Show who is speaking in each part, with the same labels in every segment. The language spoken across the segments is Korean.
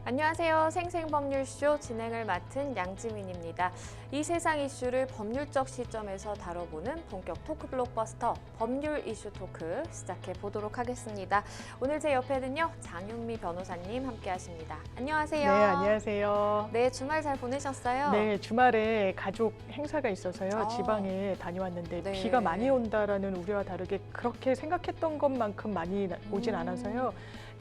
Speaker 1: 안녕하세요. 생생법률쇼 진행을 맡은 양지민입니다. 이 세상 이슈를 법률적 시점에서 다뤄보는 본격 토크 블록버스터 법률 이슈 토크 시작해 보도록 하겠습니다. 오늘 제 옆에는요, 장윤미 변호사님 함께 하십니다. 안녕하세요.
Speaker 2: 네, 안녕하세요.
Speaker 1: 네, 주말 잘 보내셨어요?
Speaker 2: 네, 주말에 가족 행사가 있어서요.
Speaker 1: 아.
Speaker 2: 지방에 다녀왔는데
Speaker 1: 네.
Speaker 2: 비가 많이 온다라는 우려와 다르게 그렇게 생각했던 것만큼 많이 오진 않아서요.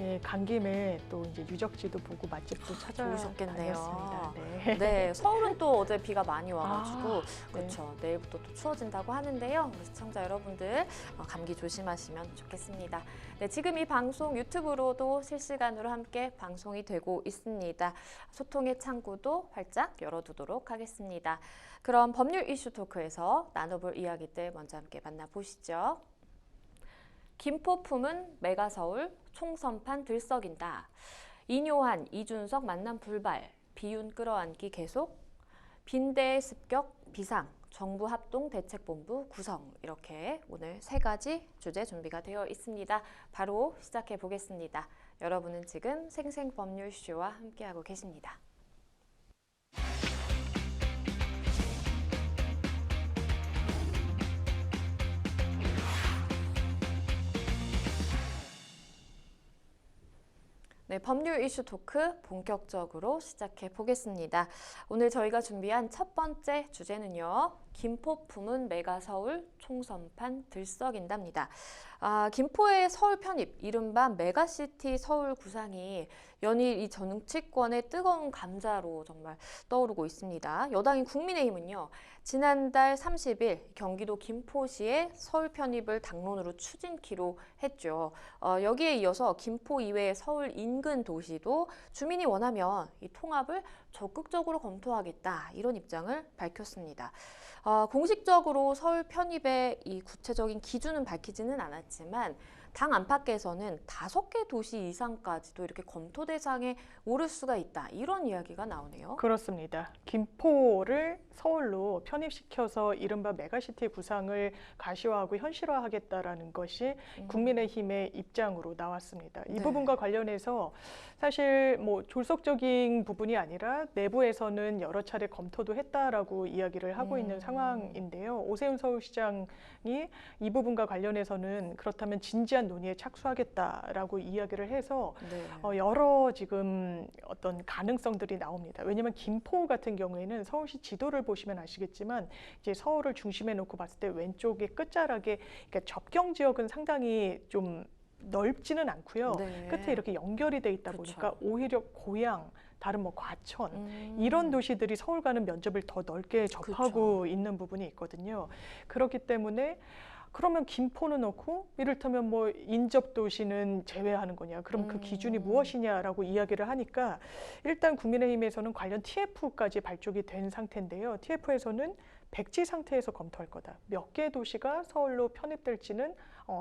Speaker 2: 예, 간 김에 또 이제 유적지도 보고 맛집도
Speaker 1: 좋으셨겠네요.
Speaker 2: 찾아다녔습니다. 네.
Speaker 1: 네, 서울은 또 어제 비가 많이 와가지고
Speaker 2: 네.
Speaker 1: 그렇죠. 내일부터 또 추워진다고 하는데요. 우리 시청자 여러분들 감기 조심하시면 좋겠습니다. 네, 지금 이 방송 유튜브로도 실시간으로 함께 방송이 되고 있습니다. 소통의 창구도 활짝 열어두도록 하겠습니다. 그럼 법률 이슈 토크에서 나눠볼 이야기들 먼저 함께 만나보시죠. 김포 품은 메가서울 총선판 들썩인다. 이뇨한, 이준석 만남 불발, 비윤 끌어안기 계속, 빈대의 습격 비상, 정부 합동 대책본부 구성, 이렇게 오늘 세 가지 주제 준비가 되어 있습니다. 바로 시작해 보겠습니다. 여러분은 지금 생생법률쇼와 함께하고 계십니다. 네, 법률 이슈 토크 본격적으로 시작해 보겠습니다. 오늘 저희가 준비한 첫 번째 주제는요. 김포 품은 메가서울 총선판 들썩인답니다. 김포의 서울 편입, 이른바 메가시티 서울 구상이 연일 이 정치권의 뜨거운 감자로 정말 떠오르고 있습니다. 여당인 국민의힘은요. 지난달 30일 경기도 김포시의 서울 편입을 당론으로 추진키로 했죠. 여기에 이어서 김포 이외의 서울 인근 도시도 주민이 원하면 이 통합을 적극적으로 검토하겠다, 이런 입장을 밝혔습니다. 공식적으로 서울 편입의 이 구체적인 기준은 밝히지는 않았지만 당 안팎에서는 5개 도시 이상까지도 이렇게 검토 대상에 오를 수가 있다, 이런 이야기가 나오네요.
Speaker 2: 그렇습니다. 김포를 서울로 편입시켜서 이른바 메가시티 구상을 가시화하고 현실화하겠다라는 것이 국민의힘의 입장으로 나왔습니다. 이
Speaker 1: 네.
Speaker 2: 부분과 관련해서 사실 뭐 졸속적인 부분이 아니라 내부에서는 여러 차례 검토도 했다라고 이야기를 하고 있는 상황인데요. 오세훈 서울시장이 이 부분과 관련해서는 그렇다면 진지한 논의에 착수하겠다라고 이야기를 해서
Speaker 1: 네.
Speaker 2: 여러 지금 어떤 가능성들이 나옵니다. 왜냐하면 김포 같은 경우에는 서울시 지도를 보시면 아시겠지만 이제 서울을 중심에 놓고 봤을 때 왼쪽의 끝자락에, 그러니까 접경 지역은 상당히 좀 넓지는 않고요.
Speaker 1: 네.
Speaker 2: 끝에 이렇게 연결이 돼 있다
Speaker 1: 그렇죠.
Speaker 2: 보니까 오히려 고양, 다른 뭐 과천 이런 도시들이 서울과는 면접을 더 넓게 접하고
Speaker 1: 그렇죠.
Speaker 2: 있는 부분이 있거든요. 그렇기 때문에 그러면 김포는 넣고 이를테면 뭐 인접 도시는 제외하는 거냐? 그럼 그 기준이 무엇이냐라고 이야기를 하니까 일단 국민의힘에서는 관련 TF까지 발족이 된 상태인데요. TF에서는 백지 상태에서 검토할 거다. 몇 개 도시가 서울로 편입될지는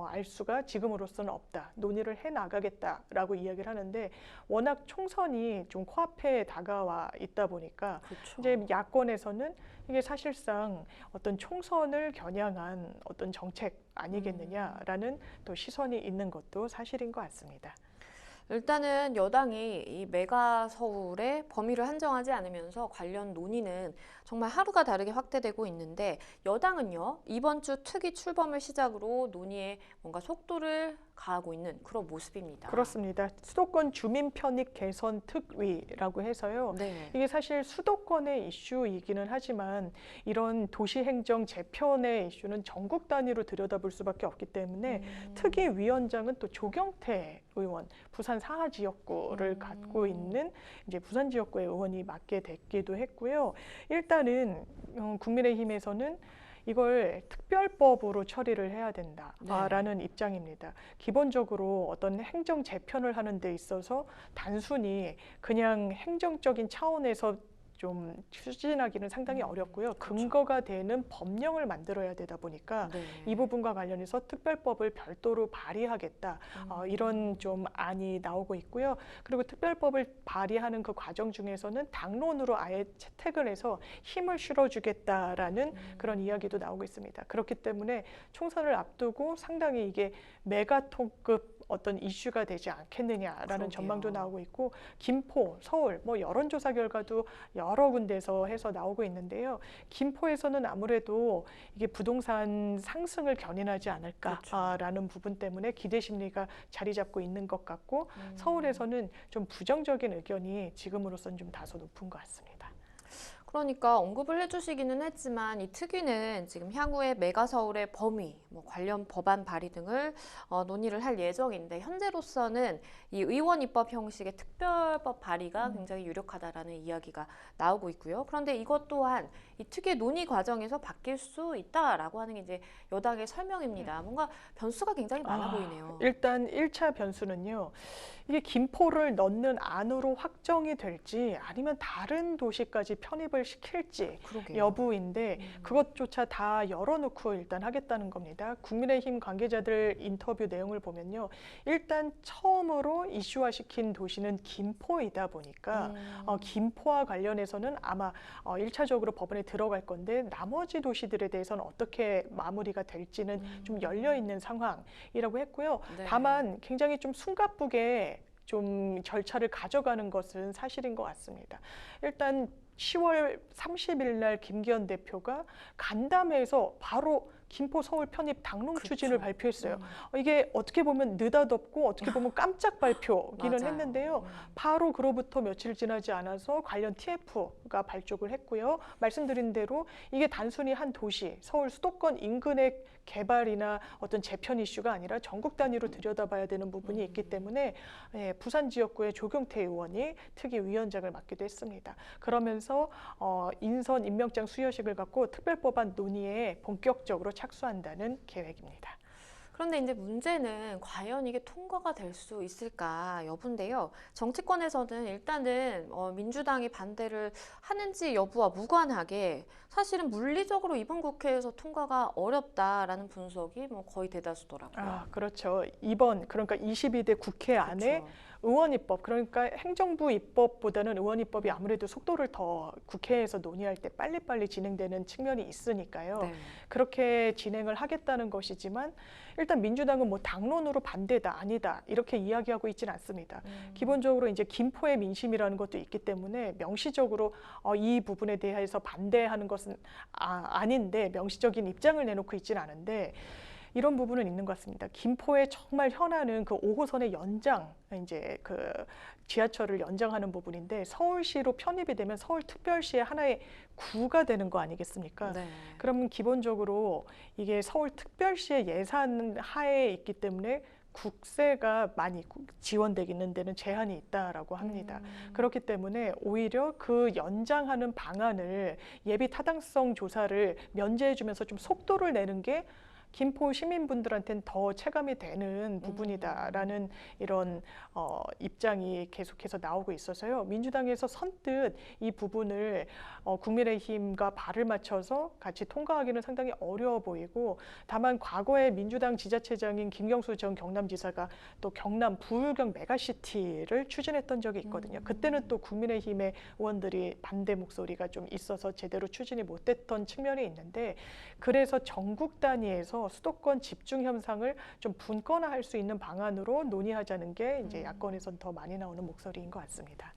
Speaker 2: 알 수가 지금으로서는 없다. 논의를 해 나가겠다라고 이야기를 하는데 워낙 총선이 좀 코앞에 다가와 있다 보니까
Speaker 1: 그렇죠.
Speaker 2: 이제 야권에서는 이게 사실상 어떤 총선을 겨냥한 어떤 정책 아니겠느냐라는 또 시선이 있는 것도 사실인 것 같습니다.
Speaker 1: 일단은 여당이 이 메가 서울의 범위를 한정하지 않으면서 관련 논의는 정말 하루가 다르게 확대되고 있는데, 여당은요, 이번 주 특위 출범을 시작으로 논의에 뭔가 속도를 가하고 있는 그런 모습입니다.
Speaker 2: 그렇습니다. 수도권 주민 편입 개선 특위라고 해서요.
Speaker 1: 네.
Speaker 2: 이게 사실 수도권의 이슈이기는 하지만 이런 도시행정 재편의 이슈는 전국 단위로 들여다볼 수밖에 없기 때문에 특위 위원장은 또 조경태 의원, 부산 사하 지역구를 갖고 있는 이제 부산 지역구의 의원이 맡게 됐기도 했고요. 일단은 국민의힘에서는 이걸 특별법으로 처리를 해야 된다라는 입장입니다. 기본적으로 어떤 행정 재편을 하는 데 있어서 단순히 그냥 행정적인 차원에서 좀 추진하기는 상당히 어렵고요. 근거가 되는 법령을 만들어야 되다 보니까
Speaker 1: 네.
Speaker 2: 이 부분과 관련해서 특별법을 별도로 발의하겠다, 이런 좀 안이 나오고 있고요. 그리고 특별법을 발의하는 그 과정 중에서는 당론으로 아예 채택을 해서 힘을 실어주겠다라는 그런 이야기도 나오고 있습니다. 그렇기 때문에 총선을 앞두고 상당히 이게 메가톤급 어떤 이슈가 되지 않겠느냐라는
Speaker 1: 그러게요.
Speaker 2: 전망도 나오고 있고, 김포, 서울 뭐 여론조사 결과도 여러 군데서 해서 나오고 있는데요. 김포에서는 아무래도 이게 부동산 상승을 견인하지 않을까라는 부분 때문에 기대 심리가 자리 잡고 있는 것 같고, 서울에서는 좀 부정적인 의견이 지금으로서는 좀 다소 높은 것 같습니다.
Speaker 1: 그러니까 언급을 해주시기는 했지만 이 특위는 지금 향후에 메가서울의 범위, 뭐 관련 법안 발의 등을 논의를 할 예정인데, 현재로서는 이 의원 입법 형식의 특별법 발의가 굉장히 유력하다라는 이야기가 나오고 있고요. 그런데 이것 또한 이 특위의 논의 과정에서 바뀔 수 있다라고 하는 게 이제 여당의 설명입니다. 뭔가 변수가 굉장히 많아 보이네요.
Speaker 2: 일단 1차 변수는요. 이게 김포를 넣는 안으로 확정이 될지 아니면 다른 도시까지 편입을 시킬지
Speaker 1: 그러게요.
Speaker 2: 여부인데, 그것조차 다 열어놓고 일단 하겠다는 겁니다. 국민의힘 관계자들 인터뷰 내용을 보면요. 일단 처음으로 이슈화시킨 도시는 김포이다 보니까 김포와 관련해서는 아마 1차적으로 법원에 들어갈 건데, 나머지 도시들에 대해서는 어떻게 마무리가 될지는 좀 열려있는 상황이라고 했고요.
Speaker 1: 네.
Speaker 2: 다만 굉장히 좀 숨가쁘게 좀 절차를 가져가는 것은 사실인 것 같습니다. 일단 10월 30일 날 김기현 대표가 간담회에서 바로 김포 서울 편입 당론
Speaker 1: 그렇죠.
Speaker 2: 추진을 발표했어요. 이게 어떻게 보면 느닷없고 어떻게 보면 깜짝 발표기는
Speaker 1: 맞아요.
Speaker 2: 했는데요. 바로 그로부터 며칠 지나지 않아서 관련 TF가 발족을 했고요. 말씀드린 대로 이게 단순히 한 도시, 서울 수도권 인근의 개발이나 어떤 재편 이슈가 아니라 전국 단위로 들여다봐야 되는 부분이 있기 때문에 부산 지역구의 조경태 의원이 특위 위원장을 맡기도 했습니다. 그러면서 인선 임명장 수여식을 갖고 특별법안 논의에 본격적으로 착수한다는 계획입니다.
Speaker 1: 그런데 이제 문제는 과연 이게 통과가 될 수 있을까 여부인데요. 정치권에서는 일단은 민주당이 반대를 하는지 여부와 무관하게 사실은 물리적으로 이번 국회에서 통과가 어렵다라는 분석이 뭐 거의 대다수더라고요.
Speaker 2: 그렇죠. 그러니까 22대 국회 안에
Speaker 1: 그렇죠.
Speaker 2: 의원 입법, 그러니까 행정부 입법보다는 의원 입법이 아무래도 속도를 더 국회에서 논의할 때 빨리빨리 진행되는 측면이 있으니까요.
Speaker 1: 네.
Speaker 2: 그렇게 진행을 하겠다는 것이지만, 일단 민주당은 뭐 당론으로 반대다, 아니다 이렇게 이야기하고 있지는 않습니다. 기본적으로 이제 김포의 민심이라는 것도 있기 때문에 명시적으로 이 부분에 대해서 반대하는 것은 아닌데, 명시적인 입장을 내놓고 있지는 않은데, 이런 부분은 있는 것 같습니다. 김포에 정말 현안은 그 5호선의 연장, 이제 그 지하철을 연장하는 부분인데, 서울시로 편입이 되면 서울특별시의 하나의 구가 되는 거 아니겠습니까?
Speaker 1: 네.
Speaker 2: 그러면 기본적으로 이게 서울특별시의 예산 하에 있기 때문에 국세가 많이 지원되기는 데는 제한이 있다라고 합니다. 그렇기 때문에 오히려 그 연장하는 방안을 예비 타당성 조사를 면제해주면서 좀 속도를 내는 게 김포 시민분들한테는 더 체감이 되는 부분이다라는 이런 입장이 계속해서 나오고 있어서요. 민주당에서 선뜻 이 부분을 국민의힘과 발을 맞춰서 같이 통과하기는 상당히 어려워 보이고, 다만 과거에 민주당 지자체장인 김경수 전 경남지사가 또 경남 부울경 메가시티를 추진했던 적이 있거든요. 그때는 또 국민의힘의 의원들이 반대 목소리가 좀 있어서 제대로 추진이 못됐던 측면이 있는데, 그래서 전국 단위에서 수도권 집중 현상을 좀 분권화할 수 있는 방안으로 논의하자는 게 이제 야권에선 더 많이 나오는 목소리인 것 같습니다.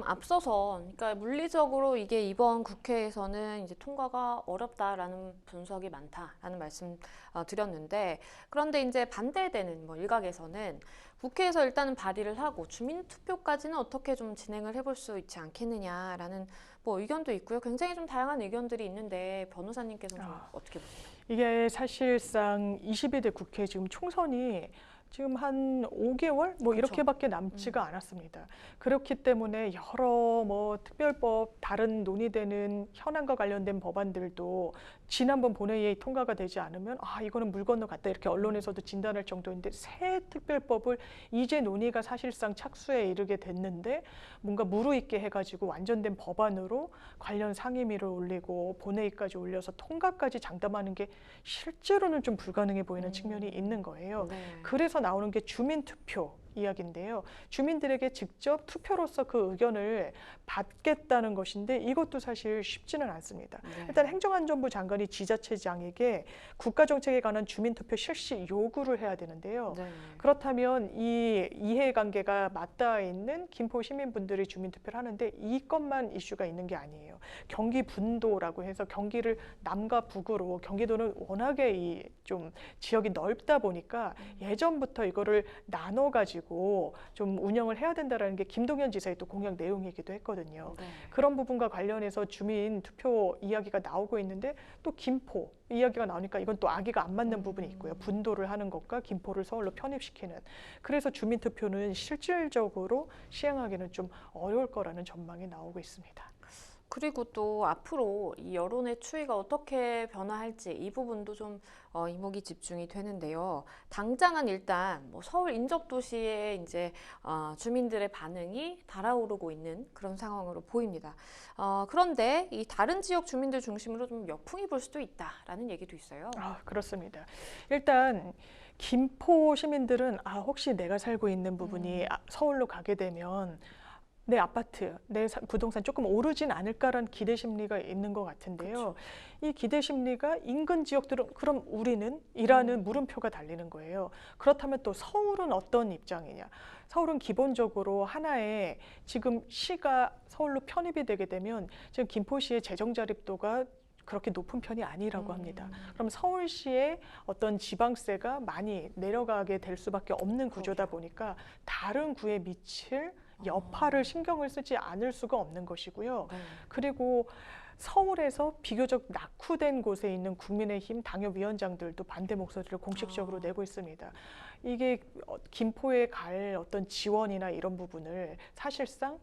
Speaker 1: 앞서서, 그러니까 물리적으로 이게 이번 국회에서는 이제 통과가 어렵다라는 분석이 많다라는 말씀 드렸는데, 그런데 이제 반대되는 뭐 일각에서는 국회에서 일단은 발의를 하고 주민투표까지는 어떻게 좀 진행을 해볼 수 있지 않겠느냐라는 뭐 의견도 있고요. 굉장히 좀 다양한 의견들이 있는데, 변호사님께서는 좀 어떻게 보세요?
Speaker 2: 이게 사실상 22대 국회 지금 총선이 지금 한 5개월 뭐
Speaker 1: 그렇죠.
Speaker 2: 이렇게밖에 남지가 않았습니다. 그렇기 때문에 여러 뭐 특별법, 다른 논의되는 현안과 관련된 법안들도 지난번 본회의에 통과가 되지 않으면 이거는 물 건너갔다 이렇게 언론에서도 진단할 정도인데, 새 특별법을 이제 논의가 사실상 착수에 이르게 됐는데, 뭔가 무르익게 해가지고 완전된 법안으로 관련 상임위를 올리고 본회의까지 올려서 통과까지 장담하는 게 실제로는 좀 불가능해 보이는 측면이 있는 거예요.
Speaker 1: 네.
Speaker 2: 그래서 나오는 게 주민투표 이야기인데요. 주민들에게 직접 투표로서 그 의견을 받겠다는 것인데 이것도 사실 쉽지는 않습니다.
Speaker 1: 네.
Speaker 2: 일단 행정안전부 장관이 지자체장에게 국가정책에 관한 주민투표 실시 요구를 해야 되는데요.
Speaker 1: 네.
Speaker 2: 그렇다면 이 이해관계가 맞닿아 있는 김포 시민분들이 주민투표를 하는데 이것만 이슈가 있는 게 아니에요. 경기 분도라고 해서 경기를 남과 북으로, 경기도는 워낙에 이 좀 지역이 넓다 보니까 예전부터 이거를 나눠 가지고 좀 운영을 해야 된다라는 게 김동연 지사의 또 공약 내용이기도 했거든요.
Speaker 1: 네.
Speaker 2: 그런 부분과 관련해서 주민 투표 이야기가 나오고 있는데 또 김포 이야기가 나오니까 이건 또 아기가 안 맞는 부분이 있고요. 분도를 하는 것과 김포를 서울로 편입시키는. 그래서 주민 투표는 실질적으로 시행하기는 좀 어려울 거라는 전망이 나오고 있습니다.
Speaker 1: 그리고 또 앞으로 이 여론의 추이가 어떻게 변화할지 이 부분도 좀 이목이 집중이 되는데요. 당장은 일단 뭐 서울 인접 도시에 이제 주민들의 반응이 달아오르고 있는 그런 상황으로 보입니다. 그런데 이 다른 지역 주민들 중심으로 좀 역풍이 불 수도 있다라는 얘기도 있어요.
Speaker 2: 그렇습니다. 일단 김포 시민들은 혹시 내가 살고 있는 부분이 서울로 가게 되면 내 아파트, 내 부동산 조금 오르진 않을까라는 기대 심리가 있는 것 같은데요.
Speaker 1: 그쵸.
Speaker 2: 이 기대 심리가 인근 지역들은 그럼 우리는 이라는 물음표가 달리는 거예요. 그렇다면 또 서울은 어떤 입장이냐? 서울은 기본적으로 하나의 지금 시가 서울로 편입이 되게 되면 지금 김포시의 재정 자립도가 그렇게 높은 편이 아니라고 합니다. 그럼 서울시의 어떤 지방세가 많이 내려가게 될 수밖에 없는 구조다 보니까 다른 구에 미칠 여파를 신경을 쓰지 않을 수가 없는 것이고요.
Speaker 1: 네.
Speaker 2: 그리고 서울에서 비교적 낙후된 곳에 있는 국민의힘 당협위원장들도 반대 목소리를 공식적으로 내고 있습니다. 이게 김포에 갈 어떤 지원이나 이런 부분을 사실상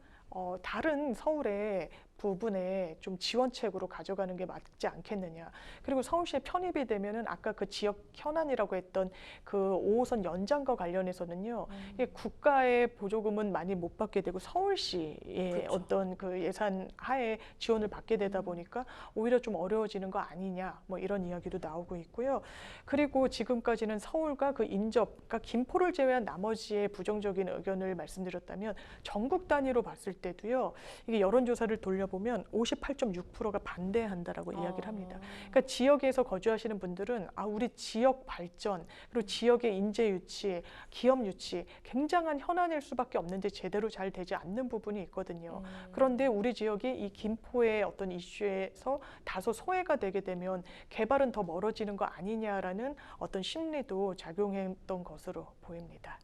Speaker 2: 다른 서울의 부분에 좀 지원책으로 가져가는 게 맞지 않겠느냐. 그리고 서울시에 편입이 되면은 아까 그 지역 현안이라고 했던 그 5호선 연장과 관련해서는요. 이게 국가의 보조금은 많이 못 받게 되고 서울시의
Speaker 1: 그렇죠.
Speaker 2: 어떤 그 예산 하에 지원을 받게 되다 보니까 오히려 좀 어려워지는 거 아니냐. 뭐 이런 이야기도 나오고 있고요. 그리고 지금까지는 서울과 그 인접, 그러니까 김포를 제외한 나머지의 부정적인 의견을 말씀드렸다면 전국 단위로 봤을 때도요. 이게 여론조사를 돌려보면 58.6%가 반대한다라고 이야기를 합니다. 그러니까 지역에서 거주하시는 분들은 우리 지역 발전 그리고 지역의 인재 유치, 기업 유치 굉장한 현안일 수밖에 없는데 제대로 잘 되지 않는 부분이 있거든요. 그런데 우리 지역이 이 김포의 어떤 이슈에서 다소 소외가 되게 되면 개발은 더 멀어지는 거 아니냐라는 어떤 심리도 작용했던 것으로 보입니다.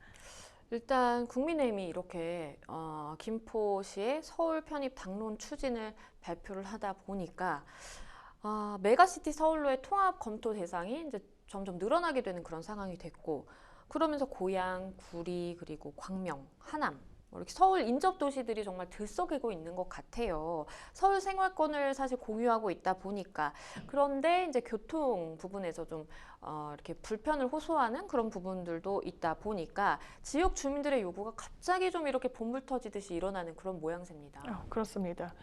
Speaker 1: 일단 국민의힘이 이렇게 김포시의 서울 편입 당론 추진을 발표를 하다 보니까 메가시티 서울로의 통합 검토 대상이 이제 점점 늘어나게 되는 그런 상황이 됐고, 그러면서 고양, 구리, 그리고 광명, 하남 이렇게 서울 인접 도시들이 정말 들썩이고 있는 것 같아요. 서울 생활권을 사실 공유하고 있다 보니까. 그런데 이제 교통 부분에서 좀 이렇게 불편을 호소하는 그런 부분들도 있다 보니까 지역 주민들의 요구가 갑자기 좀 이렇게 본물 터지듯이 일어나는 그런 모양새입니다.
Speaker 2: 그렇습니다.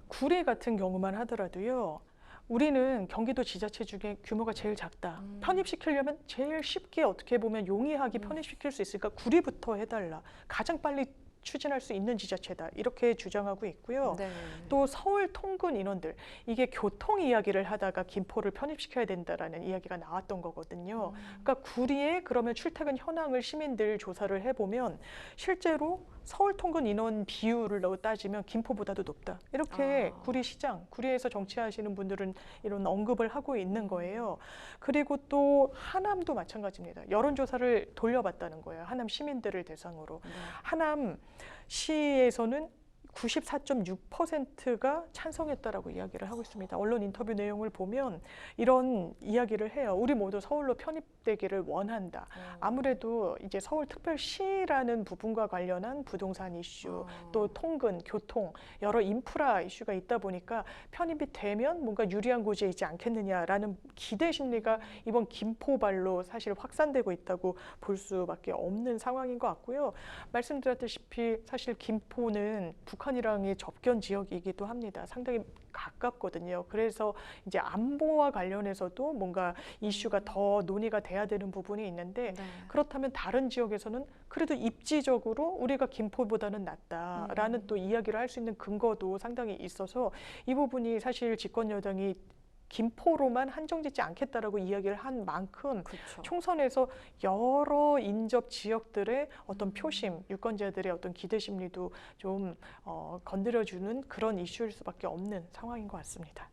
Speaker 2: 구리 같은 경우만 하더라도요. 우리는 경기도 지자체 중에 규모가 제일 작다. 편입시키려면 제일 쉽게 어떻게 보면 용이하게 편입시킬 수 있으니까 구리부터 해달라. 가장 빨리 추진할 수 있는 지자체다. 이렇게 주장하고 있고요.
Speaker 1: 네.
Speaker 2: 또 서울 통근 인원들, 이게 교통 이야기를 하다가 김포를 편입시켜야 된다라는 이야기가 나왔던 거거든요. 그러니까 구리에 그러면 출퇴근 현황을 시민들 조사를 해보면 실제로 서울 통근 인원 비율을 따지면 김포보다도 높다. 이렇게 구리시장, 구리에서 정치하시는 분들은 이런 언급을 하고 있는 거예요. 그리고 또 하남도 마찬가지입니다. 여론조사를 돌려봤다는 거예요. 하남 시민들을 대상으로. 하남 시에서는 94.6%가 찬성했다라고 이야기를 하고 있습니다. 언론 인터뷰 내용을 보면 이런 이야기를 해요. 우리 모두 서울로 편입되기를 원한다. 아무래도 이제 서울특별시라는 부분과 관련한 부동산 이슈, 또 통근, 교통, 여러 인프라 이슈가 있다 보니까 편입이 되면 뭔가 유리한 곳에 있지 않겠느냐라는 기대 심리가 이번 김포발로 사실 확산되고 있다고 볼 수밖에 없는 상황인 것 같고요. 말씀드렸다시피 사실 김포는 북한 북한이랑의 접견 지역이기도 합니다. 상당히 가깝거든요. 그래서 이제 안보와 관련해서도 뭔가 이슈가 더 논의가 돼야 되는 부분이 있는데
Speaker 1: 네.
Speaker 2: 그렇다면 다른 지역에서는 그래도 입지적으로 우리가 김포보다는 낫다라는 또 이야기를 할 수 있는 근거도 상당히 있어서 이 부분이 사실 집권 여당이 김포로만 한정짓지 않겠다라고 이야기를 한 만큼
Speaker 1: 그렇죠.
Speaker 2: 총선에서 여러 인접 지역들의 어떤 표심, 유권자들의 어떤 기대 심리도 좀 건드려주는 그런 이슈일 수밖에 없는 상황인 것 같습니다.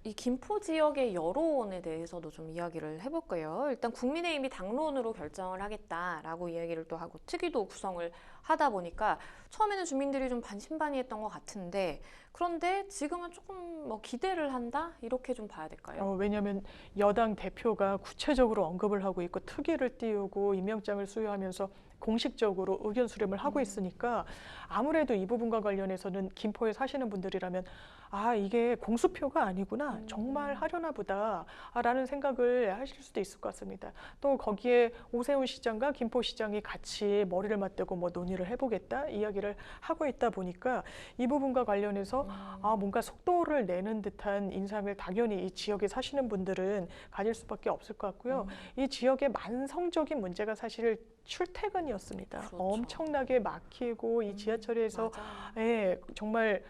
Speaker 1: 이 김포 지역의 여론에 대해서도 좀 이야기를 해볼까요? 일단 국민의힘이 당론으로 결정을 하겠다라고 이야기를 또 하고 특위도 구성을 하다 보니까 처음에는 주민들이 좀 반신반의했던 것 같은데 그런데 지금은 조금 뭐 기대를 한다? 이렇게 좀 봐야 될까요?
Speaker 2: 왜냐하면 여당 대표가 구체적으로 언급을 하고 있고 특위를 띄우고 임명장을 수여하면서 공식적으로 의견 수렴을 하고 있으니까 아무래도 이 부분과 관련해서는 김포에 사시는 분들이라면 아, 이게 공수표가 아니구나. 정말 하려나 보다라는 생각을 하실 수도 있을 것 같습니다. 또 거기에 오세훈 시장과 김포시장이 같이 머리를 맞대고 뭐 논의를 해보겠다 이야기를 하고 있다 보니까 이 부분과 관련해서 아, 뭔가 속도를 내는 듯한 인상을 당연히 이 지역에 사시는 분들은 가질 수밖에 없을 것 같고요. 이 지역의 만성적인 문제가 사실 출퇴근이었습니다.
Speaker 1: 그렇죠.
Speaker 2: 엄청나게 막히고 이 지하철에서
Speaker 1: 맞아요.
Speaker 2: 예, 정말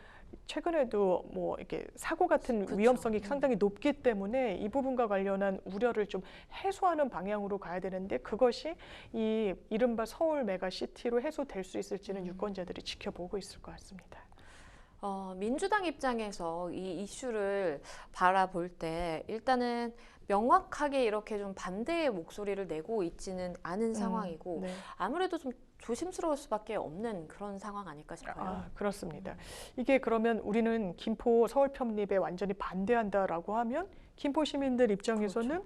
Speaker 2: 최근에도 뭐 이렇게 사고 같은
Speaker 1: 그쵸.
Speaker 2: 위험성이 상당히 높기 때문에 이 부분과 관련한 우려를 좀 해소하는 방향으로 가야 되는데 그것이 이 이른바 서울 메가시티로 해소될 수 있을지는 유권자들이 지켜보고 있을 것 같습니다.
Speaker 1: 민주당 입장에서 이 이슈를 바라볼 때 일단은 명확하게 이렇게 좀 반대의 목소리를 내고 있지는 않은 상황이고
Speaker 2: 네.
Speaker 1: 아무래도 좀 조심스러울 수밖에 없는 그런 상황 아닐까 싶어요.
Speaker 2: 아, 그렇습니다. 이게 그러면 우리는 김포 서울 편입에 완전히 반대한다라고 하면 김포 시민들 입장에서는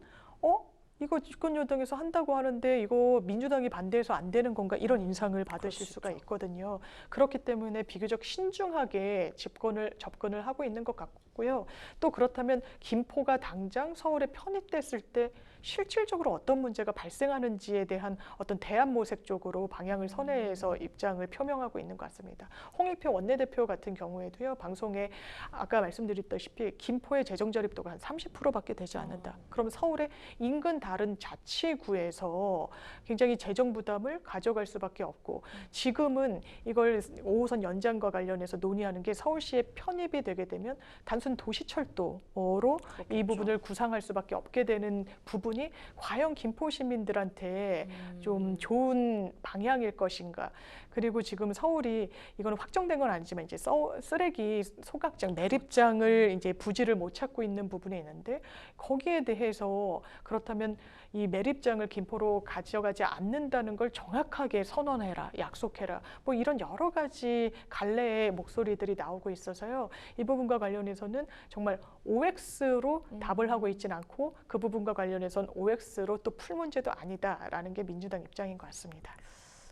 Speaker 2: 이거 집권 여당에서 한다고 하는데 이거 민주당이 반대해서 안 되는 건가 이런 인상을 받으실 수가 있거든요. 그렇기 때문에 비교적 신중하게 접근을 하고 있는 것 같고요. 또 그렇다면 김포가 당장 서울에 편입됐을 때 실질적으로 어떤 문제가 발생하는지에 대한 어떤 대안 모색 쪽으로 방향을 선회해서 입장을 표명하고 있는 것 같습니다. 홍익표 원내대표 같은 경우에도요. 방송에 아까 말씀드렸다시피 김포의 재정 자립도가 한 30%밖에 되지 않는다. 그럼 서울의 인근 다른 자치구에서 굉장히 재정 부담을 가져갈 수밖에 없고 지금은 이걸 5호선 연장과 관련해서 논의하는 게 서울시에 편입이 되게 되면 단순 도시철도로 이 부분을 구상할 수밖에 없게 되는 부분이 과연 김포 시민들한테 좀 좋은 방향일 것인가. 그리고 지금 서울이 이거는 확정된 건 아니지만 이제 쓰레기 소각장, 매립장을 이제 부지를 못 찾고 있는 부분이 있는데 거기에 대해서 그렇다면 이 매립장을 김포로 가져가지 않는다는 걸 정확하게 선언해라, 약속해라. 뭐 이런 여러 가지 갈래의 목소리들이 나오고 있어서요. 이 부분과 관련해서는 정말 OX로 답을 하고 있지는 않고 그 부분과 관련해서는 OX로 또 풀 문제도 아니다라는 게 민주당 입장인 것 같습니다.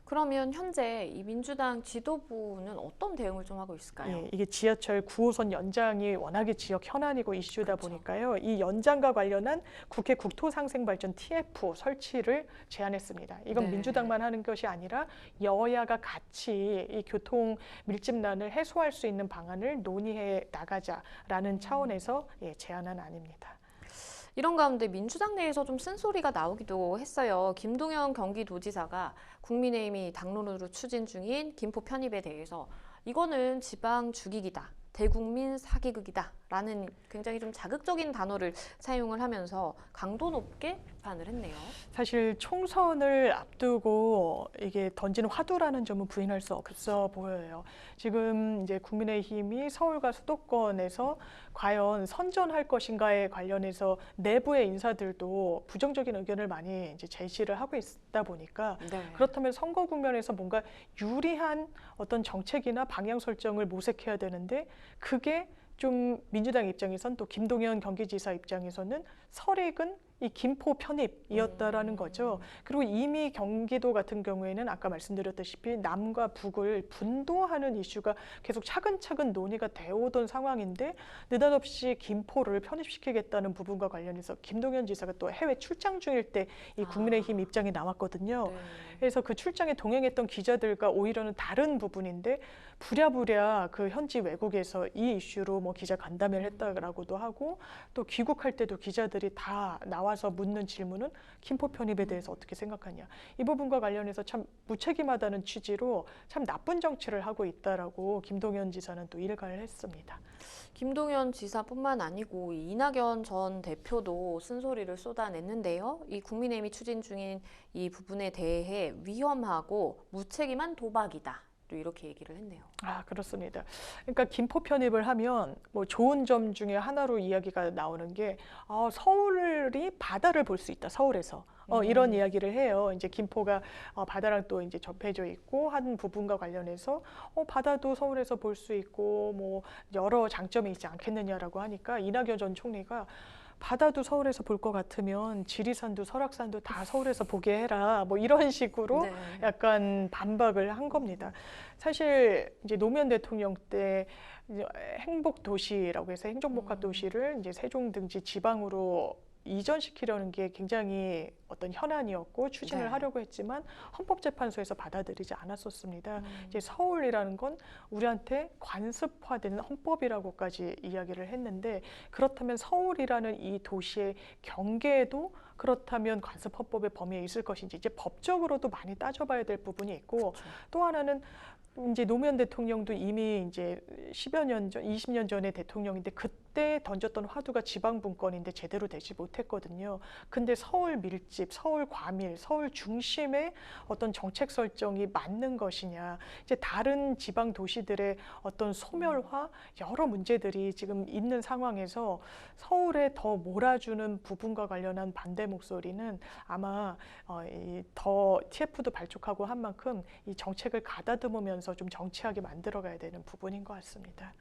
Speaker 1: 그러면 현재 이 민주당 지도부는 어떤 대응을 좀 하고 있을까요?
Speaker 2: 예, 이게 지하철 9호선 연장이 워낙에 지역 현안이고 이슈다
Speaker 1: 그렇죠.
Speaker 2: 보니까요. 이 연장과 관련한 국회 국토상생발전 TF 설치를 제안했습니다. 이건
Speaker 1: 네.
Speaker 2: 민주당만 하는 것이 아니라 여야가 같이 이 교통 밀집난을 해소할 수 있는 방안을 논의해 나가자라는 차원에서 제안한 안입니다.
Speaker 1: 이런 가운데 민주당 내에서 좀 쓴소리가 나오기도 했어요. 김동연 경기도지사가 국민의힘이 당론으로 추진 중인 김포 편입에 대해서 이거는 지방 죽이기다, 대국민 사기극이다 라는 굉장히 좀 자극적인 단어를 사용을 하면서 강도 높게 비판을 했네요.
Speaker 2: 사실 총선을 앞두고 이게 던지는 화두라는 점은 부인할 수 없어 보여요. 지금 이제 국민의힘이 서울과 수도권에서 과연 선전할 것인가에 관련해서 내부의 인사들도 부정적인 의견을 많이 이제 제시를 하고 있다 보니까
Speaker 1: 네.
Speaker 2: 그렇다면 선거 국면에서 뭔가 유리한 어떤 정책이나 방향 설정을 모색해야 되는데 그게 좀 민주당 입장에선 또 김동연 경기지사 입장에서는 설익은 이 김포 편입이었다라는 거죠. 그리고 이미 경기도 같은 경우에는 아까 말씀드렸다시피 남과 북을 분도하는 이슈가 계속 차근차근 논의가 되어 오던 상황인데 느닷없이 김포를 편입시키겠다는 부분과 관련해서 김동연 지사가 또 해외 출장 중일 때 이 국민의힘 입장이 나왔거든요.
Speaker 1: 네.
Speaker 2: 그래서 그 출장에 동행했던 기자들과 오히려는 다른 부분인데 부랴부랴 그 현지 외국에서 이 이슈로 뭐 기자 간담회를 했다라고도 하고 또 귀국할 때도 기자들이 다 나와서 묻는 질문은 김포 편입에 대해서 어떻게 생각하냐. 이 부분과 관련해서 참 무책임하다는 취지로 참 나쁜 정치를 하고 있다라고 김동연 지사는 또 일갈을 했습니다.
Speaker 1: 김동연 지사뿐만 아니고 이 이낙연 전 대표도 쓴소리를 쏟아냈는데요. 이 국민의힘이 추진 중인 이 부분에 대해 위험하고 무책임한 도박이다. 또 이렇게 얘기를 했네요.
Speaker 2: 아, 그렇습니다. 그러니까 김포 편입을 하면 뭐 좋은 점 중에 하나로 이야기가 나오는 게 서울이 바다를 볼 수 있다. 서울에서. 이런 이야기를 해요. 이제 김포가 바다랑 또 이제 접해져 있고 한 부분과 관련해서 바다도 서울에서 볼 수 있고 뭐 여러 장점이 있지 않겠느냐라고 하니까 이낙연 전 총리가 바다도 서울에서 볼 것 같으면 지리산도 설악산도 다 서울에서 보게 해라. 뭐 이런 식으로
Speaker 1: 네.
Speaker 2: 약간 반박을 한 겁니다. 사실 이제 노무현 대통령 때 이제 행복 도시라고 해서 행정복합 도시를 이제 세종 등지 지방으로 이전시키려는 게 굉장히 어떤 현안이었고 추진을
Speaker 1: 네.
Speaker 2: 하려고 했지만 헌법재판소에서 받아들이지 않았었습니다. 이제 서울이라는 건 우리한테 관습화되는 헌법이라고까지 이야기를 했는데 그렇다면 서울이라는 이 도시의 경계에도 그렇다면 관습헌법의 범위에 있을 것인지 이제 법적으로도 많이 따져봐야 될 부분이 있고 또 하나는 이제 노무현 대통령도 이미 이제 10여 년 전, 20년 전에 대통령인데 그때 던졌던 화두가 지방 분권인데 제대로 되지 못했거든요. 근데 서울 밀집, 서울 과밀, 서울 중심의 어떤 정책 설정이 맞는 것이냐. 이제 다른 지방 도시들의 어떤 소멸화 여러 문제들이 지금 있는 상황에서 서울에 더 몰아주는 부분과 관련한 반대 목소리는 아마 더 TF도 발족하고 한 만큼 이 정책을 가다듬으면서 좀 정치하게 만들어가야 되는 부분인 것 같습니다.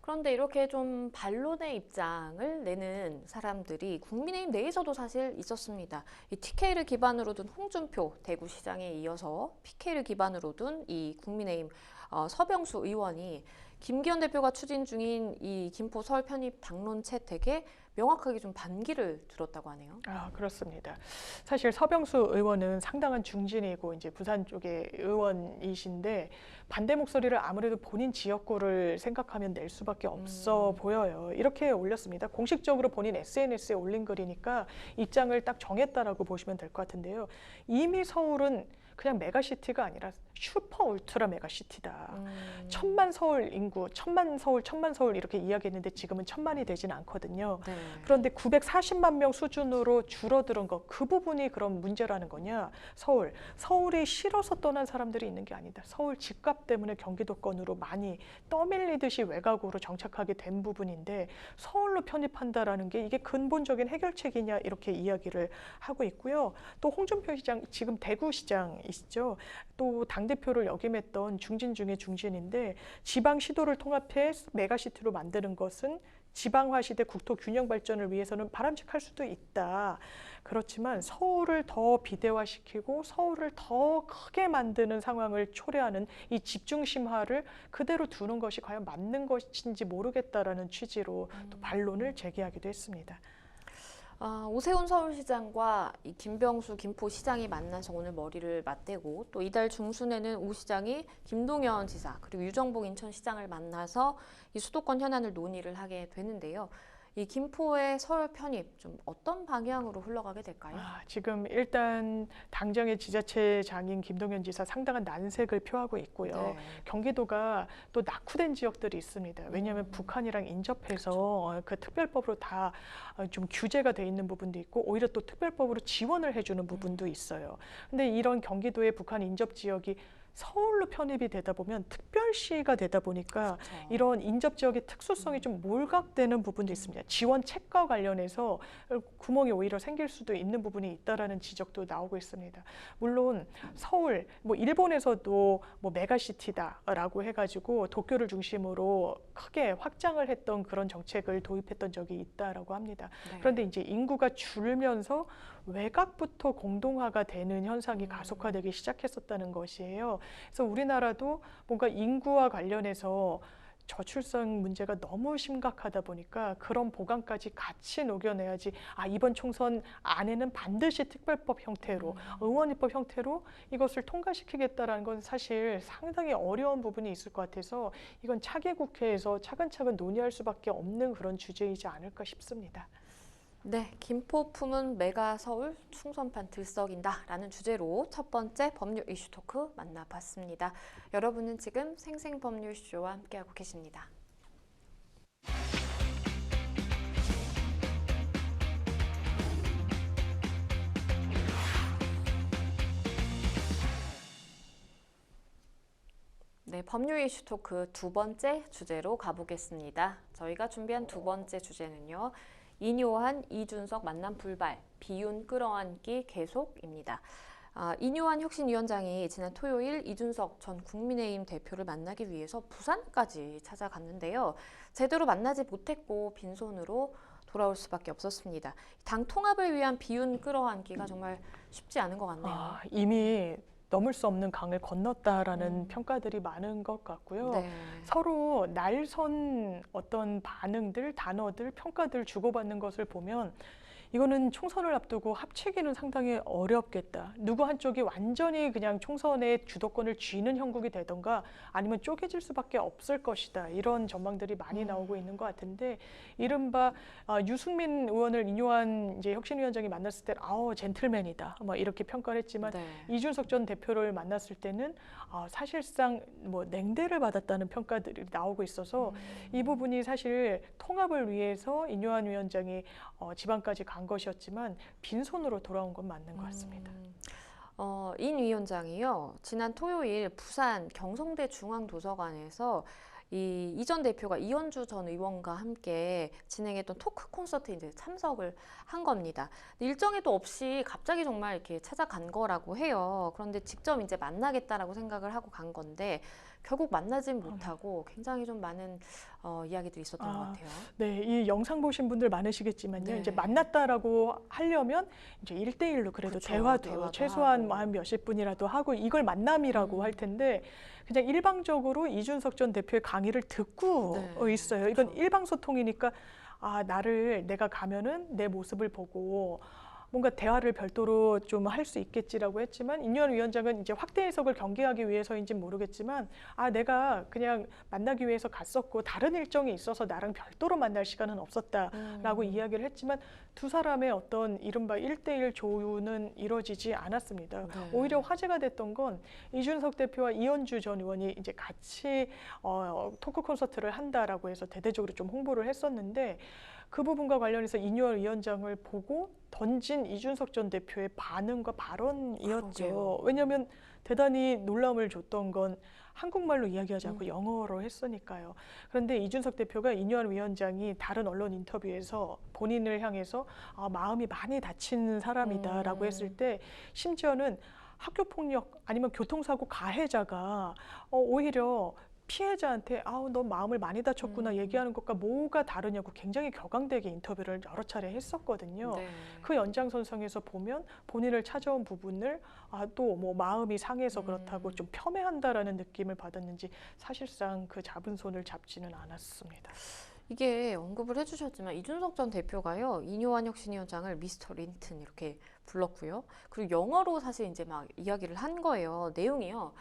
Speaker 1: 그런데 이렇게 좀 반론의 입장을 내는 사람들이 국민의힘 내에서도 사실 있었습니다. 이 TK를 기반으로 둔 홍준표 대구시장에 이어서 PK를 기반으로 둔 이 국민의힘 서병수 의원이 김기현 대표가 추진 중인 이 김포 서울 편입 당론 채택에 명확하게 좀 반기를 들었다고 하네요.
Speaker 2: 아, 그렇습니다. 사실 서병수 의원은 상당한 중진이고 이제 부산 쪽의 의원이신데 반대 목소리를 아무래도 본인 지역구를 생각하면 낼 수밖에 없어 보여요. 이렇게 올렸습니다. 공식적으로 본인 SNS에 올린 글이니까 입장을 딱 정했다라고 보시면 될 것 같은데요. 이미 서울은 그냥 메가시티가 아니라 슈퍼 울트라 메가시티다. 1000만 서울 인구, 1000만 서울 이렇게 이야기했는데 지금은 1000만이 되진 않거든요.
Speaker 1: 네.
Speaker 2: 그런데 940만 명 수준으로 줄어드는 거, 그 부분이 그런 문제라는 거냐? 서울이 싫어서 떠난 사람들이 있는 게 아니다. 서울 집값 때문에 경기도권으로 많이 떠밀리듯이 외곽으로 정착하게 된 부분인데 서울로 편입한다라는 게 이게 근본적인 해결책이냐 이렇게 이야기를 하고 있고요. 또 홍준표 시장, 지금 대구시장이시죠. 또 당대표를 역임했던 중진 중에 중진인데 지방시도를 통합해 메가시티로 만드는 것은 지방화 시대 국토 균형 발전을 위해서는 바람직할 수도 있다. 그렇지만 서울을 더 비대화시키고 서울을 더 크게 만드는 상황을 초래하는 이 집중심화를 그대로 두는 것이 과연 맞는 것인지 모르겠다라는 취지로 또 반론을 제기하기도 했습니다.
Speaker 1: 오세훈 서울시장과 이 김병수 김포시장이 만나서 오늘 머리를 맞대고 또 이달 중순에는 오 시장이 김동연 지사 그리고 유정복 인천시장을 만나서 이 수도권 현안을 논의를 하게 되는데요. 이 김포의 서울 편입 좀 어떤 방향으로 흘러가게 될까요?
Speaker 2: 지금 일단 당정의 지자체장인 김동연 지사 상당한 난색을 표하고 있고요.
Speaker 1: 네.
Speaker 2: 경기도가 또 낙후된 지역들이 있습니다. 왜냐하면 북한이랑 인접해서 그 특별법으로 다 좀 규제가 돼 있는 부분도 있고 오히려 또 특별법으로 지원을 해주는 부분도 있어요. 근데 이런 경기도의 북한 인접 지역이 서울로 편입이 되다 보면 특별시가 되다 보니까
Speaker 1: 그렇죠.
Speaker 2: 이런 인접 지역의 특수성이 좀 몰각되는 부분도 있습니다. 지원책과 관련해서 구멍이 오히려 생길 수도 있는 부분이 있다라는 지적도 나오고 있습니다. 물론 서울, 뭐 일본에서도 뭐 메가시티다라고 해가지고 도쿄를 중심으로 크게 확장을 했던 그런 정책을 도입했던 적이 있다라고 합니다.
Speaker 1: 네.
Speaker 2: 그런데 이제 인구가 줄면서 외곽부터 공동화가 되는 현상이 가속화되기 시작했었다는 것이에요. 그래서 우리나라도 뭔가 인구와 관련해서 저출산 문제가 너무 심각하다 보니까 그런 보강까지 같이 녹여내야지, 이번 총선 안에는 반드시 특별법 형태로, 의원입법 형태로 이것을 통과시키겠다라는 건 사실 상당히 어려운 부분이 있을 것 같아서 이건 차기 국회에서 차근차근 논의할 수밖에 없는 그런 주제이지 않을까 싶습니다.
Speaker 1: 네, 김포 품은 메가 서울 충선판 들썩인다 라는 주제로 첫 번째 법률 이슈 토크 만나봤습니다. 여러분은 지금 생생법률쇼와 함께하고 계십니다. 네, 법률 이슈 토크 두 번째 주제로 가보겠습니다. 저희가 준비한 두 번째 주제는요. 인요한, 이준석 만남 불발, 비윤 끌어안기 계속입니다. 인요한 혁신위원장이 지난 토요일 이준석 전 국민의힘 대표를 만나기 위해서 부산까지 찾아갔는데요. 제대로 만나지 못했고 빈손으로 돌아올 수밖에 없었습니다. 당 통합을 위한 비윤 끌어안기가 정말 쉽지 않은 것 같네요.
Speaker 2: 이미 넘을 수 없는 강을 건넜다라는 평가들이 많은 것 같고요.
Speaker 1: 네.
Speaker 2: 서로 날선 어떤 반응들, 단어들, 평가들 주고받는 것을 보면 이거는 총선을 앞두고 합치기는 상당히 어렵겠다. 누구 한쪽이 완전히 그냥 총선의 주도권을 쥐는 형국이 되던가 아니면 쪼개질 수밖에 없을 것이다. 이런 전망들이 많이 나오고 있는 것 같은데, 이른바 유승민 의원을 인요한 이제 혁신위원장이 만났을 때 젠틀맨이다. 뭐 이렇게 평가를 했지만
Speaker 1: 네.
Speaker 2: 이준석 전 대표를 만났을 때는 사실상 뭐 냉대를 받았다는 평가들이 나오고 있어서 이 부분이 사실 통합을 위해서 인요한 위원장이 지방까지 간 것이었지만 빈손으로 돌아온 건 맞는 것 같습니다.
Speaker 1: 인 위원장이요. 지난 토요일 부산 경성대 중앙도서관에서 이전 대표가 이현주 전 의원과 함께 진행했던 토크 콘서트에 이제 참석을 한 겁니다. 일정에도 없이 갑자기 정말 이렇게 찾아간 거라고 해요. 그런데 직접 이제 만나겠다라고 생각을 하고 간 건데 결국 만나진 못하고 굉장히 좀 많은 이야기들이 있었던 것 같아요.
Speaker 2: 네, 이 영상 보신 분들 많으시겠지만요.
Speaker 1: 네.
Speaker 2: 이제 만났다라고 하려면 이제 1대1로 그래도
Speaker 1: 그쵸,
Speaker 2: 대화도
Speaker 1: 대화도
Speaker 2: 최소한
Speaker 1: 하고.
Speaker 2: 한 몇십 분이라도 하고 이걸 만남이라고 할 텐데 그냥 일방적으로 이준석 전 대표의 강의를 듣고
Speaker 1: 네,
Speaker 2: 있어요. 이건
Speaker 1: 그렇죠.
Speaker 2: 일방 소통이니까 내가 가면은 내 모습을 보고 뭔가 대화를 별도로 좀 할 수 있겠지라고 했지만 인요한 위원장은 이제 확대 해석을 경계하기 위해서인지는 모르겠지만 내가 그냥 만나기 위해서 갔었고 다른 일정이 있어서 나랑 별도로 만날 시간은 없었다라고 이야기를 했지만 두 사람의 어떤 이른바 1대1 조율은 이루어지지 않았습니다.
Speaker 1: 네.
Speaker 2: 오히려 화제가 됐던 건 이준석 대표와 이현주 전 의원이 이제 같이 토크 콘서트를 한다라고 해서 대대적으로 좀 홍보를 했었는데 그 부분과 관련해서 인요한 위원장을 보고 던진 이준석 전 대표의 반응과 발언이었죠.
Speaker 1: 그러게요.
Speaker 2: 왜냐하면 대단히 놀라움을 줬던 건 한국말로 이야기하지 않고 영어로 했으니까요. 그런데 이준석 대표가 인요한 위원장이 다른 언론 인터뷰에서 본인을 향해서 마음이 많이 다친 사람이다라고 했을 때 심지어는 학교폭력 아니면 교통사고 가해자가 오히려 피해자한테 너 마음을 많이 다쳤구나 얘기하는 것과 뭐가 다르냐고 굉장히 격앙되게 인터뷰를 여러 차례 했었거든요.
Speaker 1: 네.
Speaker 2: 그 연장선상에서 보면 본인을 찾아온 부분을 또 뭐 마음이 상해서 그렇다고 좀 폄훼한다라는 느낌을 받았는지 사실상 그 잡은 손을 잡지는 않았습니다.
Speaker 1: 이게 언급을 해주셨지만 이준석 전 대표가요 인요한 혁신위원장을 미스터 린튼 이렇게 불렀고요. 그리고 영어로 사실 이제 막 이야기를 한 거예요. 내용이요.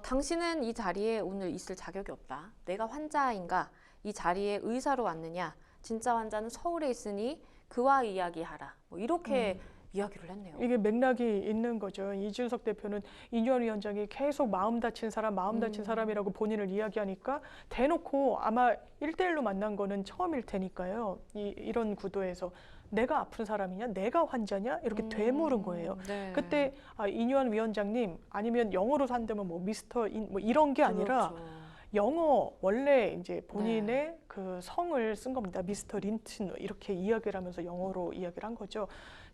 Speaker 1: 당신은 이 자리에 오늘 있을 자격이 없다. 내가 환자인가? 이 자리에 의사로 왔느냐? 진짜 환자는 서울에 있으니 그와 이야기하라. 뭐 이렇게 이야기를 했네요.
Speaker 2: 이게 맥락이 있는 거죠. 이준석 대표는 인요한 위원장이 계속 마음 다친 사람이라고 본인을 이야기하니까 대놓고 아마 1대1로 만난 거는 처음일 테니까요. 이런 구도에서 내가 아픈 사람이냐, 내가 환자냐 이렇게 되물은 거예요.
Speaker 1: 네.
Speaker 2: 그때 이뉴한 위원장님 아니면 영어로 산다면 뭐 미스터 인 뭐 이런 게 아니라
Speaker 1: 그렇죠.
Speaker 2: 영어 원래 이제 본인의 그 성을 쓴 겁니다. 미스터 린튼 이렇게 이야기를 하면서 영어로 이야기를 한 거죠.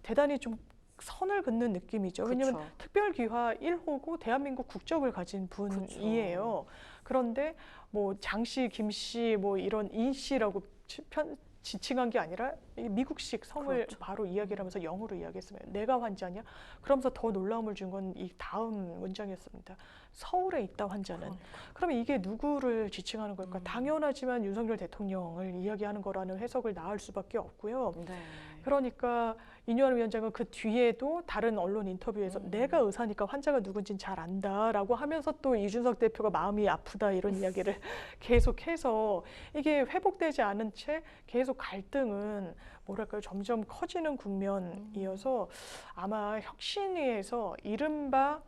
Speaker 2: 대단히 좀 선을 긋는 느낌이죠. 왜냐하면
Speaker 1: 그쵸.
Speaker 2: 특별기화 1호고 대한민국 국적을 가진 분이에요. 그런데 뭐 장씨, 김씨, 뭐 이런 인씨라고 지칭한 게 아니라 이 미국식 성을
Speaker 1: 그렇죠.
Speaker 2: 바로 이야기를 하면서 영어로 이야기했으면 내가 환자냐? 그러면서 더 놀라움을 준 건 이 다음 문장이었습니다. 서울에 있다 환자는. 그러면 이게 누구를 지칭하는 걸까? 당연하지만 윤석열 대통령을 이야기하는 거라는 해석을 낳을 수밖에 없고요.
Speaker 1: 네.
Speaker 2: 그러니까 이뉴한 위원장은 그 뒤에도 다른 언론 인터뷰에서 내가 의사니까 환자가 누군지는 잘 안다라고 하면서 또 이준석 대표가 마음이 아프다 이런 이야기를 계속해서 이게 회복되지 않은 채 계속 갈등은 뭐랄까요 점점 커지는 국면이어서 아마 혁신위에서 이른바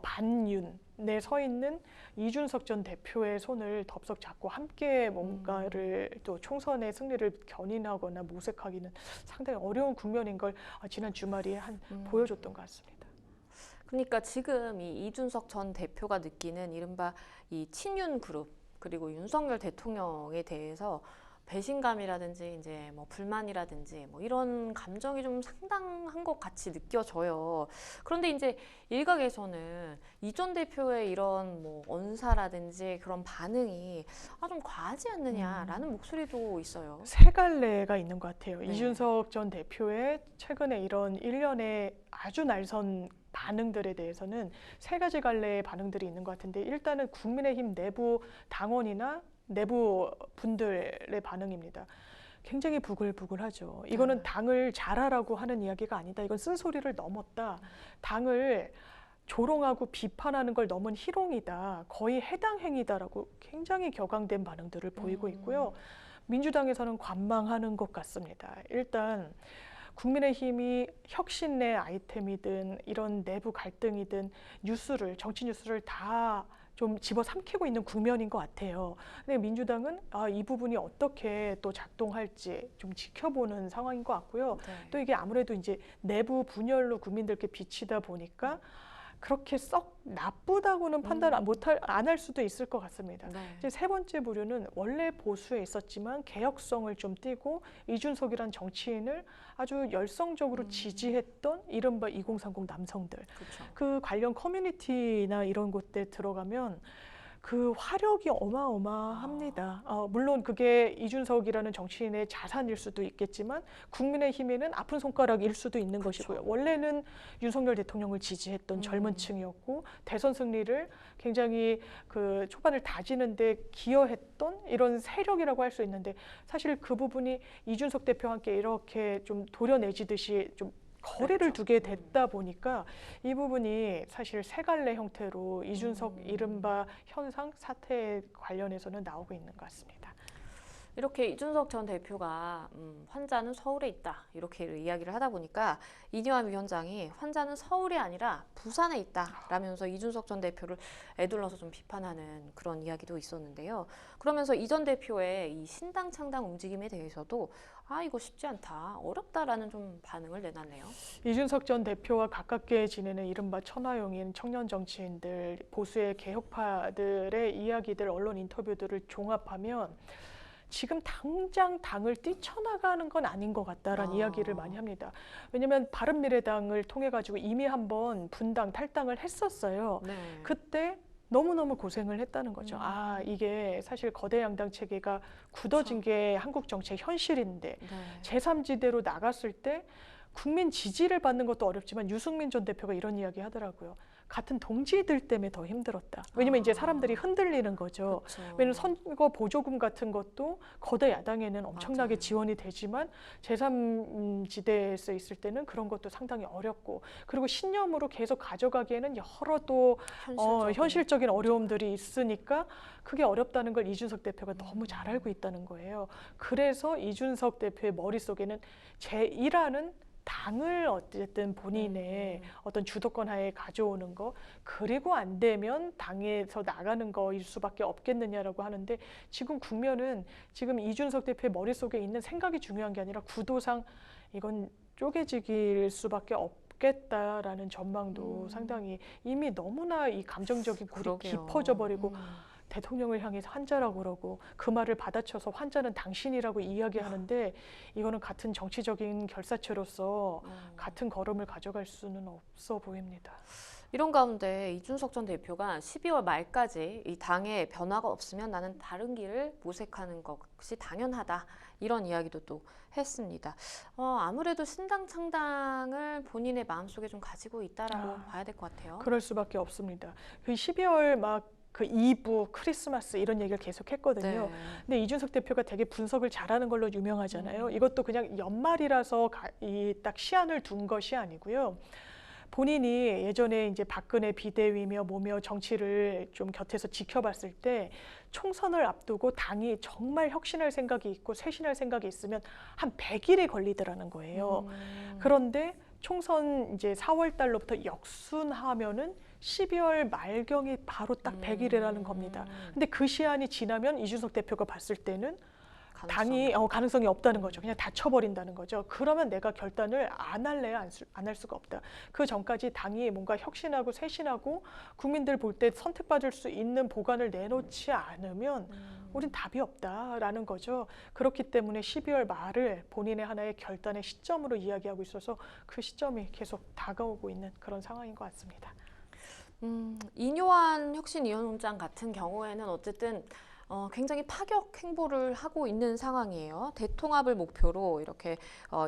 Speaker 2: 반윤에 서 있는 이준석 전 대표의 손을 덥석 잡고 함께 뭔가를 또 총선의 승리를 견인하거나 모색하기는 상당히 어려운 국면인 걸 지난 주말에 보여줬던 것 같습니다.
Speaker 1: 그러니까 지금 이 이준석 전 대표가 느끼는 이른바 이 친윤 그룹 그리고 윤석열 대통령에 대해서 배신감이라든지 이제 뭐 불만이라든지 뭐 이런 감정이 좀 상당한 것 같이 느껴져요. 그런데 이제 일각에서는 이 전 대표의 이런 뭐 언사라든지 그런 반응이 좀 과하지 않느냐라는 목소리도 있어요.
Speaker 2: 세 갈래가 있는 것 같아요.
Speaker 1: 네.
Speaker 2: 이준석 전 대표의 최근에 이런 일련의 아주 날선 반응들에 대해서는 세 가지 갈래의 반응들이 있는 것 같은데 일단은 국민의힘 내부 당원이나 내부 분들의 반응입니다. 굉장히 부글부글하죠. 이거는 당을 잘하라고 하는 이야기가 아니다. 이건 쓴소리를 넘었다. 당을 조롱하고 비판하는 걸 넘은 희롱이다. 거의 해당 행위다라고 굉장히 격앙된 반응들을 보이고 있고요. 민주당에서는 관망하는 것 같습니다. 일단 국민의힘이 혁신의 아이템이든 이런 내부 갈등이든 정치 뉴스를 다 좀 집어삼키고 있는 국면인 것 같아요. 근데 민주당은 이 부분이 어떻게 또 작동할지 좀 지켜보는 상황인 것 같고요.
Speaker 1: 네.
Speaker 2: 또 이게 아무래도 이제 내부 분열로 국민들께 비치다 보니까 그렇게 썩 나쁘다고는 판단 안 할 수도 있을 것 같습니다.
Speaker 1: 네.
Speaker 2: 이제 세 번째 부류는 원래 보수에 있었지만 개혁성을 좀 띠고 이준석이란 정치인을 아주 열성적으로 지지했던 이른바 2030 남성들.
Speaker 1: 그렇죠.
Speaker 2: 그 관련 커뮤니티나 이런 곳에 들어가면 그 화력이 어마어마합니다. 물론 그게 이준석이라는 정치인의 자산일 수도 있겠지만 국민의힘에는 아픈 손가락일 수도 있는 것이고요. 원래는 윤석열 대통령을 지지했던 젊은 층이었고 대선 승리를 굉장히 그 초반을 다지는데 기여했던 이런 세력이라고 할 수 있는데 사실 그 부분이 이준석 대표와 함께 이렇게 좀 도려내지듯이 좀 거리를 두게 됐다 보니까 이 부분이 사실 세 갈래 형태로 이준석 이른바 현상 사태 관련해서는 나오고 있는 것 같습니다.
Speaker 1: 이렇게 이준석 전 대표가 환자는 서울에 있다 이렇게 이야기를 하다 보니까 이뉴한 위원장이 환자는 서울이 아니라 부산에 있다라면서 이준석 전 대표를 에둘러서 좀 비판하는 그런 이야기도 있었는데요. 그러면서 이 전 대표의 이 신당 창당 움직임에 대해서도 이거 쉽지 않다, 어렵다라는 좀 반응을 내놨네요.
Speaker 2: 이준석 전 대표와 가깝게 지내는 이른바 천하용인 청년 정치인들, 보수의 개혁파들의 이야기들, 언론 인터뷰들을 종합하면 지금 당장 당을 뛰쳐나가는 건 아닌 것 같다라는 이야기를 많이 합니다. 왜냐하면 바른미래당을 통해 가지고 이미 한번 분당 탈당을 했었어요.
Speaker 1: 네.
Speaker 2: 그때 너무너무 고생을 했다는 거죠. 이게 사실 거대 양당 체계가 굳어진 게 한국 정치의 현실인데
Speaker 1: 네.
Speaker 2: 제3지대로 나갔을 때 국민 지지를 받는 것도 어렵지만 유승민 전 대표가 이런 이야기 하더라고요. 같은 동지들 때문에 더 힘들었다. 왜냐면 이제 사람들이 흔들리는 거죠.
Speaker 1: 그렇죠.
Speaker 2: 왜냐면 선거 보조금 같은 것도 거대 야당에는 엄청나게
Speaker 1: 맞아요.
Speaker 2: 지원이 되지만 제3지대에서 있을 때는 그런 것도 상당히 어렵고 그리고 신념으로 계속 가져가기에는 여러 또 현실적인 어려움들이 있으니까 그게 어렵다는 걸 이준석 대표가 너무 잘 알고 있다는 거예요. 그래서 이준석 대표의 머릿속에는 제1하는 당을 어쨌든 본인의 어떤 주도권 하에 가져오는 거 그리고 안 되면 당에서 나가는 거일 수밖에 없겠느냐라고 하는데 지금 국면은 지금 이준석 대표의 머릿속에 있는 생각이 중요한 게 아니라 구도상 이건 쪼개질 수밖에 없겠다라는 전망도 상당히 이미 너무나 이 감정적인 골이
Speaker 1: 그러게요.
Speaker 2: 깊어져 버리고 대통령을 향해서 환자라고 그러고 그 말을 받아쳐서 환자는 당신이라고 이야기하는데 이거는 같은 정치적인 결사체로서 같은 걸음을 가져갈 수는 없어 보입니다.
Speaker 1: 이런 가운데 이준석 전 대표가 12월 말까지 이 당에 변화가 없으면 나는 다른 길을 모색하는 것이 당연하다. 이런 이야기도 또 했습니다. 아무래도 신당 창당을 본인의 마음속에 좀 가지고 있다라고 봐야 될 것 같아요.
Speaker 2: 그럴 수밖에 없습니다. 그 12월 막 그 이브, 크리스마스 이런 얘기를 계속 했거든요.
Speaker 1: 네.
Speaker 2: 근데 이준석 대표가 되게 분석을 잘하는 걸로 유명하잖아요. 이것도 그냥 연말이라서 이 딱 시한을 둔 것이 아니고요. 본인이 예전에 이제 박근혜 비대위며 뭐며 정치를 좀 곁에서 지켜봤을 때 총선을 앞두고 당이 정말 혁신할 생각이 있고 쇄신할 생각이 있으면 한 100일이 걸리더라는 거예요. 그런데 총선 이제 4월 달로부터 역순하면은 12월 말경이 바로 딱 100일이라는 겁니다. 근데 그 시한이 지나면 이준석 대표가 봤을 때는 당이 가능성이 없다는 거죠. 그냥 닫혀버린다는 거죠. 그러면 내가 결단을 안 할래야 안 할 수가 없다. 그 전까지 당이 뭔가 혁신하고 쇄신하고 국민들 볼 때 선택받을 수 있는 보관을 내놓지 않으면 우린 답이 없다라는 거죠. 그렇기 때문에 12월 말을 본인의 하나의 결단의 시점으로 이야기하고 있어서 그 시점이 계속 다가오고 있는 그런 상황인 것 같습니다.
Speaker 1: 이뇨한 혁신위원장 같은 경우에는 어쨌든 굉장히 파격 행보를 하고 있는 상황이에요. 대통합을 목표로 이렇게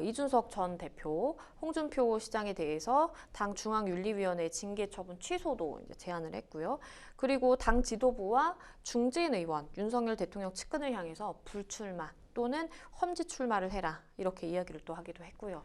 Speaker 1: 이준석 전 대표, 홍준표 시장에 대해서 당 중앙윤리위원회 징계 처분 취소도 이제 제안을 했고요. 그리고 당 지도부와 중진 의원, 윤석열 대통령 측근을 향해서 불출마 또는 험지 출마를 해라 이렇게 이야기를 또 하기도 했고요.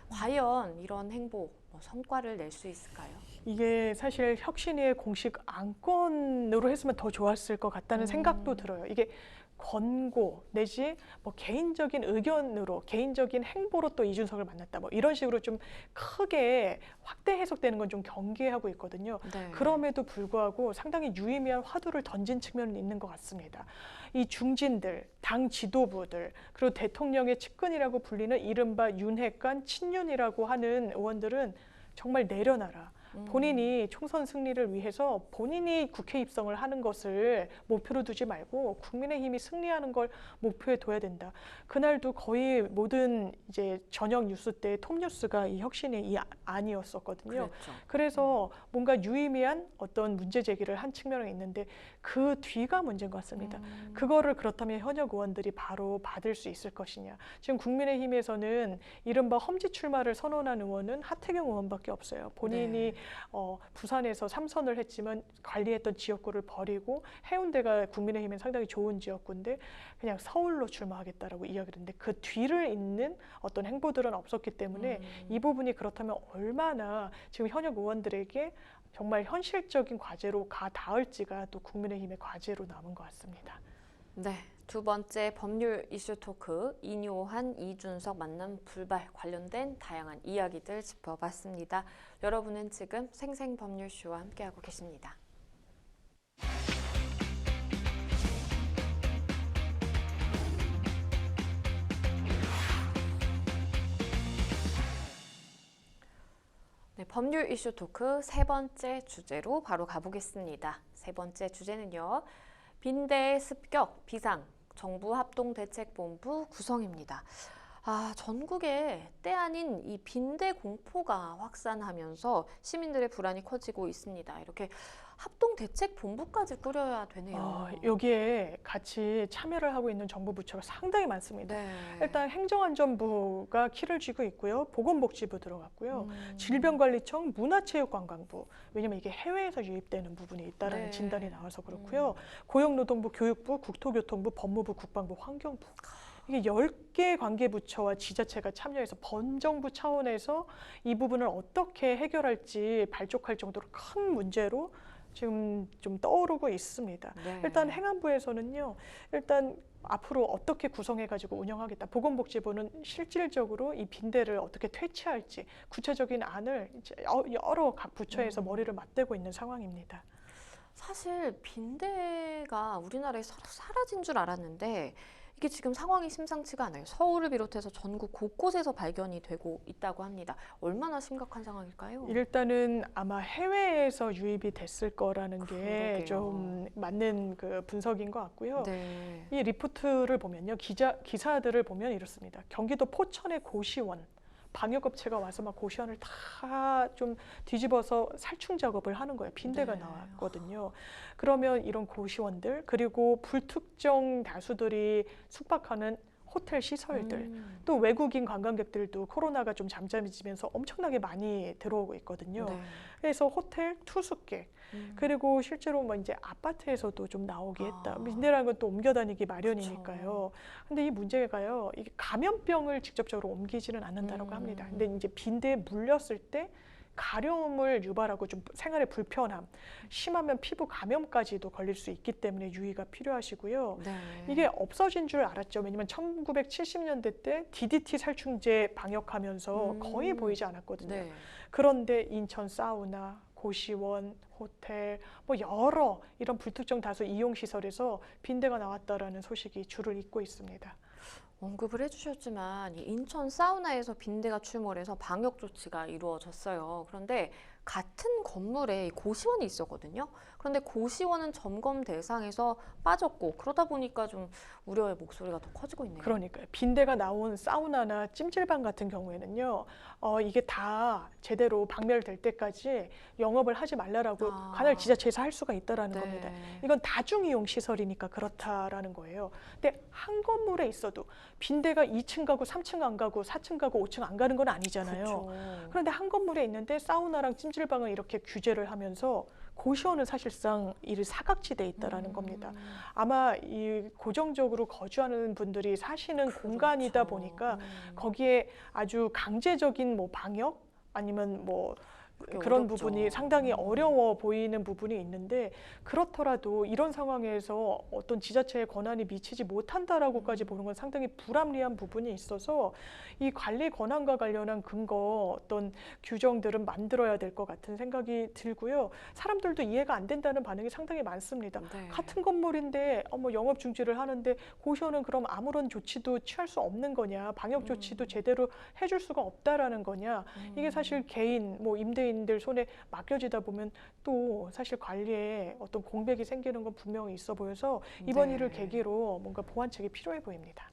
Speaker 1: 과연 이런 행보 성과를 낼 수 있을까요?
Speaker 2: 이게 사실 혁신위의 공식 안건으로 했으면 더 좋았을 것 같다는 생각도 들어요. 이게 권고 내지 뭐 개인적인 의견으로 개인적인 행보로 또 이준석을 만났다 뭐 이런 식으로 좀 크게 확대 해석되는 건 좀 경계하고 있거든요.
Speaker 1: 네.
Speaker 2: 그럼에도 불구하고 상당히 유의미한 화두를 던진 측면은 있는 것 같습니다. 이 중진들, 당 지도부들, 그리고 대통령의 측근이라고 불리는 이른바 윤핵관, 친윤이라고 하는 의원들은 정말 내려놔라. 본인이 총선 승리를 위해서 본인이 국회 입성을 하는 것을 목표로 두지 말고 국민의힘이 승리하는 걸 목표에 둬야 된다. 그날도 거의 모든 이제 저녁 뉴스 때 톱뉴스가 이 혁신의 이 안이었었거든요.
Speaker 1: 그랬죠.
Speaker 2: 그래서 뭔가 유의미한 어떤 문제 제기를 한 측면이 있는데 그 뒤가 문제인 것 같습니다. 그거를 그렇다면 현역 의원들이 바로 받을 수 있을 것이냐. 지금 국민의힘에서는 이른바 험지 출마를 선언한 의원은 하태경 의원밖에 없어요. 본인이 부산에서 3선을 했지만 관리했던 지역구를 버리고 해운대가 국민의힘엔 상당히 좋은 지역구인데 그냥 서울로 출마하겠다라고 이야기를 했는데 그 뒤를 잇는 어떤 행보들은 없었기 때문에 이 부분이 그렇다면 얼마나 지금 현역 의원들에게 정말 현실적인 과제로 가 닿을지가 또 국민의힘의 과제로 남은 것 같습니다.
Speaker 1: 네, 두 번째 법률 이슈 토크 이뇨한 이준석 만남 불발 관련된 다양한 이야기들 짚어봤습니다. 여러분은 지금 생생법률쇼와 함께하고 계십니다. 네, 법률 이슈 토크 세 번째 주제로 바로 가보겠습니다. 세 번째 주제는요. 빈대 습격 비상 정부 합동대책본부 구성입니다. 전국에 때 아닌 이 빈대 공포가 확산하면서 시민들의 불안이 커지고 있습니다. 이렇게 합동대책본부까지 꾸려야 되네요.
Speaker 2: 여기에 같이 참여를 하고 있는 정부 부처가 상당히 많습니다.
Speaker 1: 네.
Speaker 2: 일단 행정안전부가 키를 쥐고 있고요. 보건복지부 들어갔고요. 질병관리청, 문화체육관광부. 왜냐하면 이게 해외에서 유입되는 부분이 있다는
Speaker 1: 네.
Speaker 2: 진단이 나와서 그렇고요. 고용노동부, 교육부, 국토교통부, 법무부, 국방부, 환경부. 이게 10개 관계부처와 지자체가 참여해서 번정부 차원에서 이 부분을 어떻게 해결할지 발족할 정도로 큰 문제로 지금 좀 떠오르고 있습니다.
Speaker 1: 네.
Speaker 2: 일단 행안부에서는요. 일단 앞으로 어떻게 구성해가지고 운영하겠다. 보건복지부는 실질적으로 이 빈대를 어떻게 퇴치할지 구체적인 안을 이제 여러 각 부처에서 머리를 맞대고 있는 상황입니다.
Speaker 1: 사실 빈대가 우리나라에 사라진 줄 알았는데 이게 지금 상황이 심상치가 않아요. 서울을 비롯해서 전국 곳곳에서 발견이 되고 있다고 합니다. 얼마나 심각한 상황일까요?
Speaker 2: 일단은 아마 해외에서 유입이 됐을 거라는 게
Speaker 1: 그러게요.
Speaker 2: 좀 맞는 그 분석인 것 같고요.
Speaker 1: 네.
Speaker 2: 이 리포트를 보면요, 기사들을 보면 이렇습니다. 경기도 포천의 고시원 방역업체가 와서 막 고시원을 다 좀 뒤집어서 살충 작업을 하는 거예요. 빈대가
Speaker 1: 네.
Speaker 2: 나왔거든요. 그러면 이런 고시원들 그리고 불특정 다수들이 숙박하는 호텔 시설들 또 외국인 관광객들도 코로나가 좀 잠잠해지면서 엄청나게 많이 들어오고 있거든요.
Speaker 1: 네.
Speaker 2: 그래서 호텔 투숙객 그리고 실제로 뭐 이제 아파트에서도 좀 나오게 했다.
Speaker 1: 아.
Speaker 2: 빈대라는 건 또 옮겨 다니기 마련이니까요. 근데 이 문제가요, 이게 감염병을 직접적으로 옮기지는 않는다라고 합니다. 근데 이제 빈대에 물렸을 때 가려움을 유발하고 좀 생활에 불편함, 심하면 피부 감염까지도 걸릴 수 있기 때문에 유의가 필요하시고요.
Speaker 1: 네.
Speaker 2: 이게 없어진 줄 알았죠. 왜냐면 1970년대 때 DDT 살충제 방역하면서 거의 보이지 않았거든요.
Speaker 1: 네.
Speaker 2: 그런데 인천 사우나, 고시원, 호텔, 뭐 여러 이런 불특정 다수 이용시설에서 빈대가 나왔다라는 소식이 줄을 잇고 있습니다.
Speaker 1: 언급을 해주셨지만 이 인천 사우나에서 빈대가 출몰해서 방역 조치가 이루어졌어요. 그런데 같은 건물에 이 고시원이 있었거든요. 그런데 고시원은 점검 대상에서 빠졌고 그러다 보니까 좀 우려의 목소리가 더 커지고 있네요.
Speaker 2: 그러니까요. 빈대가 나온 사우나나 찜질방 같은 경우에는요, 이게 다 제대로 박멸될 때까지 영업을 하지 말라라고 관할 지자체에서 할 수가 있다라는 겁니다. 이건 다중이용 시설이니까 그렇다라는 거예요. 근데 한 건물에 있어도 빈대가 2층 가고 3층 안 가고 4층 가고 5층 안 가는 건 아니잖아요.
Speaker 1: 그렇죠.
Speaker 2: 그런데 한 건물에 있는데 사우나랑 찜질방을 이렇게 규제를 하면서 고시원은 사실상 이 사각지대에 있다라는 겁니다. 아마 이 고정적으로 거주하는 분들이 사시는 공간이다 보니까 거기에 아주 강제적인 뭐 방역 아니면 뭐 그런
Speaker 1: 어렵죠.
Speaker 2: 부분이 상당히 어려워 보이는 부분이 있는데 그렇더라도 이런 상황에서 어떤 지자체의 권한이 미치지 못한다라고까지 보는 건 상당히 불합리한 부분이 있어서 이 관리 권한과 관련한 근거 어떤 규정들은 만들어야 될 것 같은 생각이 들고요. 사람들도 이해가 안 된다는 반응이 상당히 많습니다.
Speaker 1: 네.
Speaker 2: 같은 건물인데 뭐 영업 중지를 하는데 고시원은 그럼 아무런 조치도 취할 수 없는 거냐, 방역 조치도 제대로 해줄 수가 없다라는 거냐. 이게 사실 개인 뭐 임대인들 손에 맡겨지다 보면 또 사실 관리에 어떤 공백이 생기는 건 분명히 있어 보여서 이번
Speaker 1: 네.
Speaker 2: 일을 계기로 뭔가 보완책이 필요해 보입니다.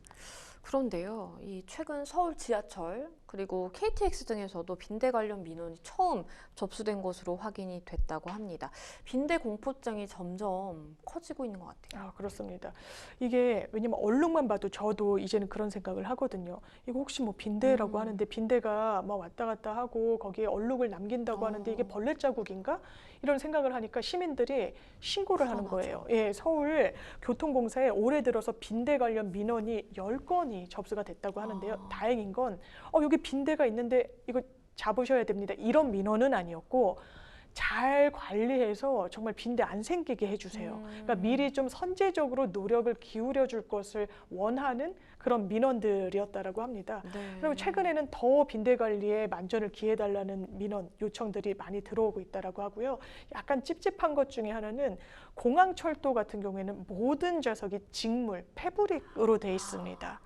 Speaker 1: 그런데요, 이 최근 서울 지하철 그리고 KTX 등에서도 빈대 관련 민원이 처음 접수된 것으로 확인이 됐다고 합니다. 빈대 공포증이 점점 커지고 있는 것 같아요.
Speaker 2: 그렇습니다. 이게 왜냐면 얼룩만 봐도 저도 이제는 그런 생각을 하거든요. 이거 혹시 뭐 빈대라고 하는데 빈대가 막 왔다 갔다 하고 거기에 얼룩을 남긴다고 하는데 이게 벌레 자국인가? 이런 생각을 하니까 시민들이 신고를 하는 거예요. 예, 서울 교통공사에 올해 들어서 빈대 관련 민원이 10건이 접수가 됐다고 하는데요. 다행인 건 여기 빈대가 있는데 이거 잡으셔야 됩니다. 이런 민원은 아니었고 잘 관리해서 정말 빈대 안 생기게 해주세요. 그러니까 미리 좀 선제적으로 노력을 기울여 줄 것을 원하는 그런 민원들이었다라고 합니다.
Speaker 1: 네.
Speaker 2: 그리고 최근에는 더 빈대 관리에 만전을 기해달라는 민원 요청들이 많이 들어오고 있다라고 하고요. 약간 찝찝한 것 중에 하나는 공항철도 같은 경우에는 모든 좌석이 직물, 패브릭으로 돼 있습니다.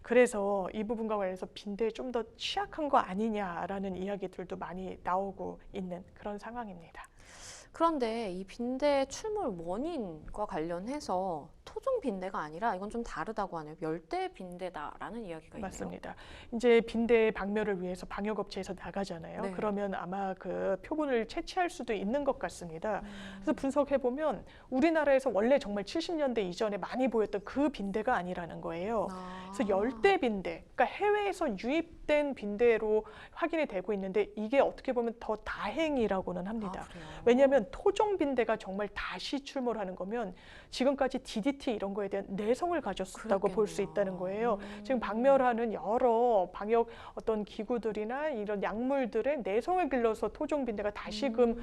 Speaker 2: 그래서 이 부분과 관련해서 빈대에 좀 더 취약한 거 아니냐라는 이야기들도 많이 나오고 있는 그런 상황입니다.
Speaker 1: 그런데 이 빈대 출몰 원인과 관련해서 토종 빈대가 아니라 이건 좀 다르다고 하네요. 열대 빈대다라는 이야기가 있네요.
Speaker 2: 맞습니다. 이제 빈대 박멸을 위해서 방역업체에서 나가잖아요.
Speaker 1: 네.
Speaker 2: 그러면 아마 그 표본을 채취할 수도 있는 것 같습니다. 그래서 분석해 보면 우리나라에서 원래 정말 70년대 이전에 많이 보였던 그 빈대가 아니라는 거예요. 그래서 열대 빈대, 그러니까 해외에서 유입된 빈대로 확인이 되고 있는데 이게 어떻게 보면 더 다행이라고는 합니다.
Speaker 1: 그래요?
Speaker 2: 왜냐하면 토종 빈대가 정말 다시 출몰하는 거면 지금까지 DDT 이런 거에 대한 내성을 가졌다고 볼 수 있다는 거예요. 지금 박멸하는 여러 방역 어떤 기구들이나 이런 약물들의 내성을 길러서 토종 빈대가 다시금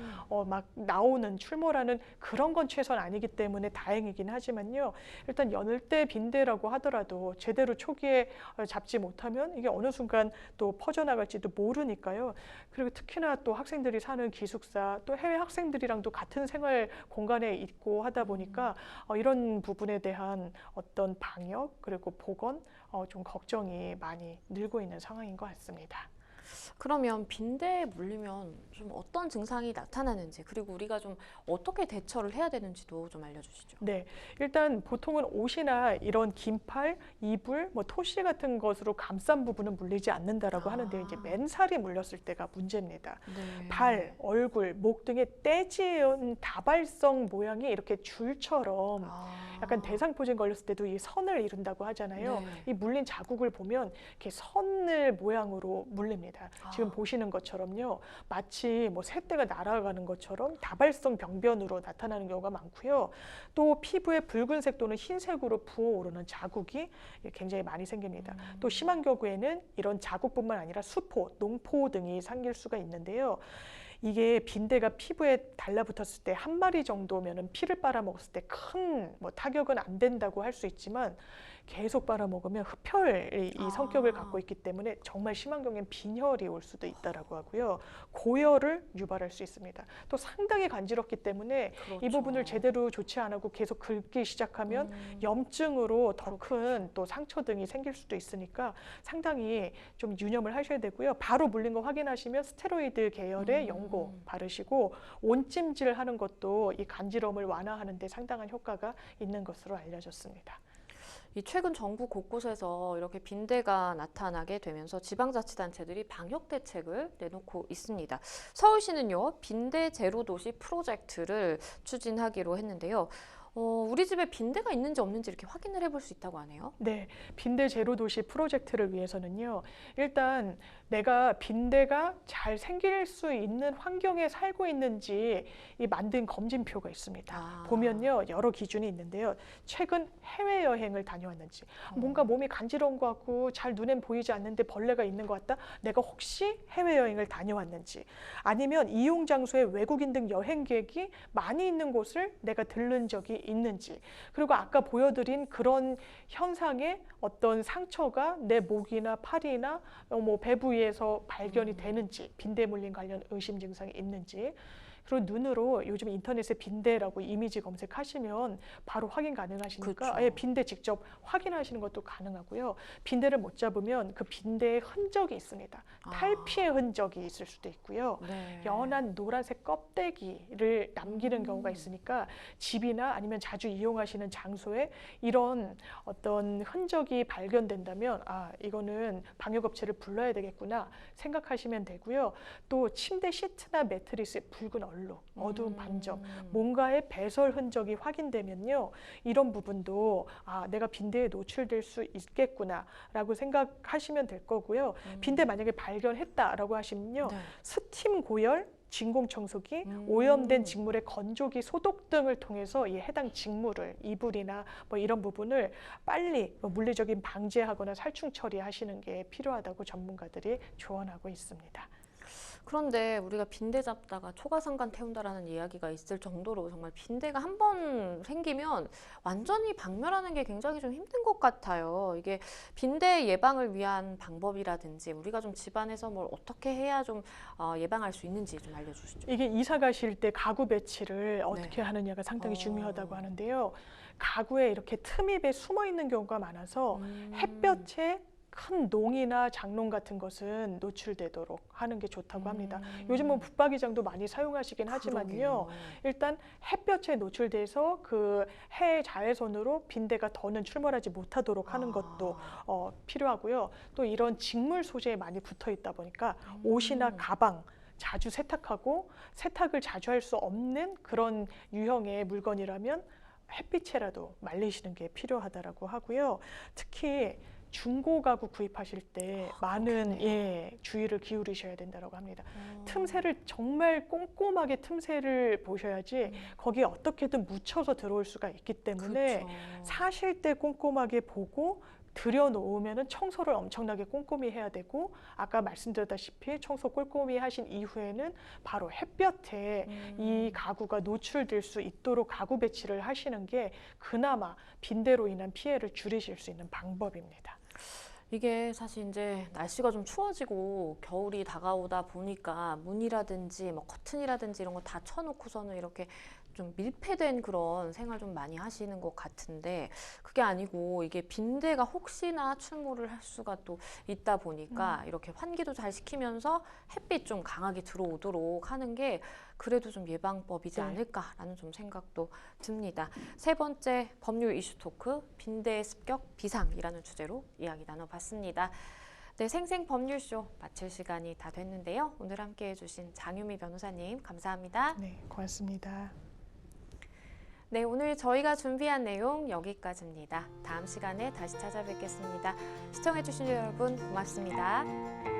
Speaker 2: 막 나오는 출몰하는 그런 건 최선 아니기 때문에 다행이긴 하지만요. 일단 열대 빈대라고 하더라도 제대로 초기에 잡지 못하면 이게 어느 순간 또 퍼져나갈지도 모르니까요. 그리고 특히나 또 학생들이 사는 기숙사 또 해외 학생들이랑도 같은 생활 공간에 있고 하다 보니까 이런 부분 부분에 대한 어떤 방역 그리고 보건 좀 걱정이 많이 늘고 있는 상황인 것 같습니다.
Speaker 1: 그러면 빈대에 물리면 좀 어떤 증상이 나타나는지, 그리고 우리가 좀 어떻게 대처를 해야 되는지도 좀 알려주시죠.
Speaker 2: 네, 일단 보통은 옷이나 이런 긴팔, 이불, 뭐 토시 같은 것으로 감싼 부분은 물리지 않는다라고 하는데 이제 맨살이 물렸을 때가 문제입니다.
Speaker 1: 네.
Speaker 2: 발, 얼굴, 목 등에 떼지은 다발성 모양이 이렇게 줄처럼 약간 대상포진 걸렸을 때도 이 선을 이룬다고 하잖아요.
Speaker 1: 네.
Speaker 2: 이 물린 자국을 보면 이렇게 선을 모양으로 물립니다. 지금 보시는 것처럼요. 마치 뭐 새떼가 날아가는 것처럼 다발성 병변으로 나타나는 경우가 많고요. 또 피부에 붉은색 또는 흰색으로 부어오르는 자국이 굉장히 많이 생깁니다. 또 심한 경우에는 이런 자국뿐만 아니라 수포, 농포 등이 생길 수가 있는데요. 이게 빈대가 피부에 달라붙었을 때 한 마리 정도면은 피를 빨아먹었을 때 큰 뭐 타격은 안 된다고 할 수 있지만 계속 빨아먹으면 흡혈의 이 성격을 갖고 있기 때문에 정말 심한 경우엔 빈혈이 올 수도 있다라고 하고요. 고열을 유발할 수 있습니다. 또 상당히 간지럽기 때문에
Speaker 1: 그렇죠.
Speaker 2: 이 부분을 제대로 조치 안 하고 계속 긁기 시작하면 염증으로 더 큰 또 상처 등이 생길 수도 있으니까 상당히 좀 유념을 하셔야 되고요. 바로 물린 거 확인하시면 스테로이드 계열의 연고 바르시고 온찜질 하는 것도 이 간지럼을 완화하는 데 상당한 효과가 있는 것으로 알려졌습니다.
Speaker 1: 이 최근 정부 곳곳에서 이렇게 빈대가 나타나게 되면서 지방자치단체들이 방역 대책을 내놓고 있습니다. 서울시는요, 빈대 제로 도시 프로젝트를 추진하기로 했는데요. 우리 집에 빈대가 있는지 없는지 이렇게 확인을 해볼 수 있다고 하네요.
Speaker 2: 네, 빈대 제로 도시 프로젝트를 위해서는요. 일단 내가 빈대가 잘 생길 수 있는 환경에 살고 있는지 이 만든 검진표가 있습니다. 보면요, 여러 기준이 있는데요. 최근 해외여행을 다녀왔는지, 뭔가 몸이 간지러운 것 같고 잘 눈엔 보이지 않는데 벌레가 있는 것 같다. 내가 혹시 해외여행을 다녀왔는지, 아니면 이용 장소에 외국인 등 여행객이 많이 있는 곳을 내가 들른 적이 있는지, 그리고 아까 보여드린 그런 현상에 어떤 상처가 내 목이나 팔이나 뭐 배부위에서 발견이 되는지, 빈대 물린 관련 의심 증상이 있는지, 그리고 눈으로 요즘 인터넷에 빈대라고 이미지 검색하시면 바로 확인 가능하시니까
Speaker 1: 그렇죠.
Speaker 2: 아예 빈대 직접 확인하시는 것도 가능하고요. 빈대를 못 잡으면 그 빈대의 흔적이 있습니다. 탈피의 흔적이 있을 수도 있고요.
Speaker 1: 네.
Speaker 2: 연한 노란색 껍데기를 남기는 경우가 있으니까 집이나 아니면 자주 이용하시는 장소에 이런 어떤 흔적이 발견된다면 이거는 방역업체를 불러야 되겠구나 생각하시면 되고요. 또 침대 시트나 매트리스에 붉은 얼룩, 어두운 반점, 뭔가의 배설 흔적이 확인되면요. 이런 부분도 내가 빈대에 노출될 수 있겠구나라고 생각하시면 될 거고요. 빈대 만약에 발견했다라고 하시면요.
Speaker 1: 네.
Speaker 2: 스팀 고열, 진공청소기, 오염된 직물의 건조기, 소독 등을 통해서 이 해당 직물을 이불이나 뭐 이런 부분을 빨리 물리적인 방제하거나 살충 처리하시는 게 필요하다고 전문가들이 조언하고 있습니다.
Speaker 1: 그런데 우리가 빈대 잡다가 초가상간 태운다라는 이야기가 있을 정도로 정말 빈대가 한 번 생기면 완전히 박멸하는 게 굉장히 좀 힘든 것 같아요. 이게 빈대 예방을 위한 방법이라든지 우리가 좀 집안에서 뭘 어떻게 해야 좀 예방할 수 있는지 좀 알려주시죠.
Speaker 2: 이게 이사 가실 때 가구 배치를 어떻게 하느냐가 상당히 중요하다고 하는데요. 가구에 이렇게 틈입에 숨어 있는 경우가 많아서 햇볕에 큰 농이나 장롱 같은 것은 노출되도록 하는 게 좋다고 합니다. 요즘은 붙박이장도 많이 사용하시긴 하지만요. 일단 햇볕에 노출돼서 그 해 자외선으로 빈대가 더는 출몰하지 못하도록 하는 것도 필요하고요. 또 이런 직물 소재에 많이 붙어 있다 보니까 옷이나 가방 자주 세탁하고 세탁을 자주 할 수 없는 그런 유형의 물건이라면 햇빛에라도 말리시는 게 필요하다라고 하고요. 특히 중고 가구 구입하실 때 많은 주의를 기울이셔야 된다고 합니다. 틈새를 정말 꼼꼼하게 틈새를 보셔야지 거기에 어떻게든 묻혀서 들어올 수가 있기 때문에
Speaker 1: 그렇죠.
Speaker 2: 사실 때 꼼꼼하게 보고 들여놓으면 청소를 엄청나게 꼼꼼히 해야 되고 아까 말씀드렸다시피 청소 꼼꼼히 하신 이후에는 바로 햇볕에 이 가구가 노출될 수 있도록 가구 배치를 하시는 게 그나마 빈대로 인한 피해를 줄이실 수 있는 방법입니다.
Speaker 1: 이게 사실 이제 날씨가 좀 추워지고 겨울이 다가오다 보니까 문이라든지 뭐 커튼이라든지 이런 거 다 쳐놓고서는 이렇게 좀 밀폐된 그런 생활 좀 많이 하시는 것 같은데 그게 아니고 이게 빈대가 혹시나 출몰을 할 수가 또 있다 보니까 이렇게 환기도 잘 시키면서 햇빛 좀 강하게 들어오도록 하는 게 그래도 좀 예방법이지
Speaker 2: 네.
Speaker 1: 않을까라는 좀 생각도 듭니다. 세 번째 법률 이슈 토크 빈대의 습격 비상이라는 주제로 이야기 나눠봤습니다. 네, 생생 법률쇼 마칠 시간이 다 됐는데요. 오늘 함께 해주신 장유미 변호사님 감사합니다.
Speaker 2: 네, 고맙습니다.
Speaker 1: 네, 오늘 저희가 준비한 내용 여기까지입니다. 다음 시간에 다시 찾아뵙겠습니다. 시청해주신 여러분 고맙습니다.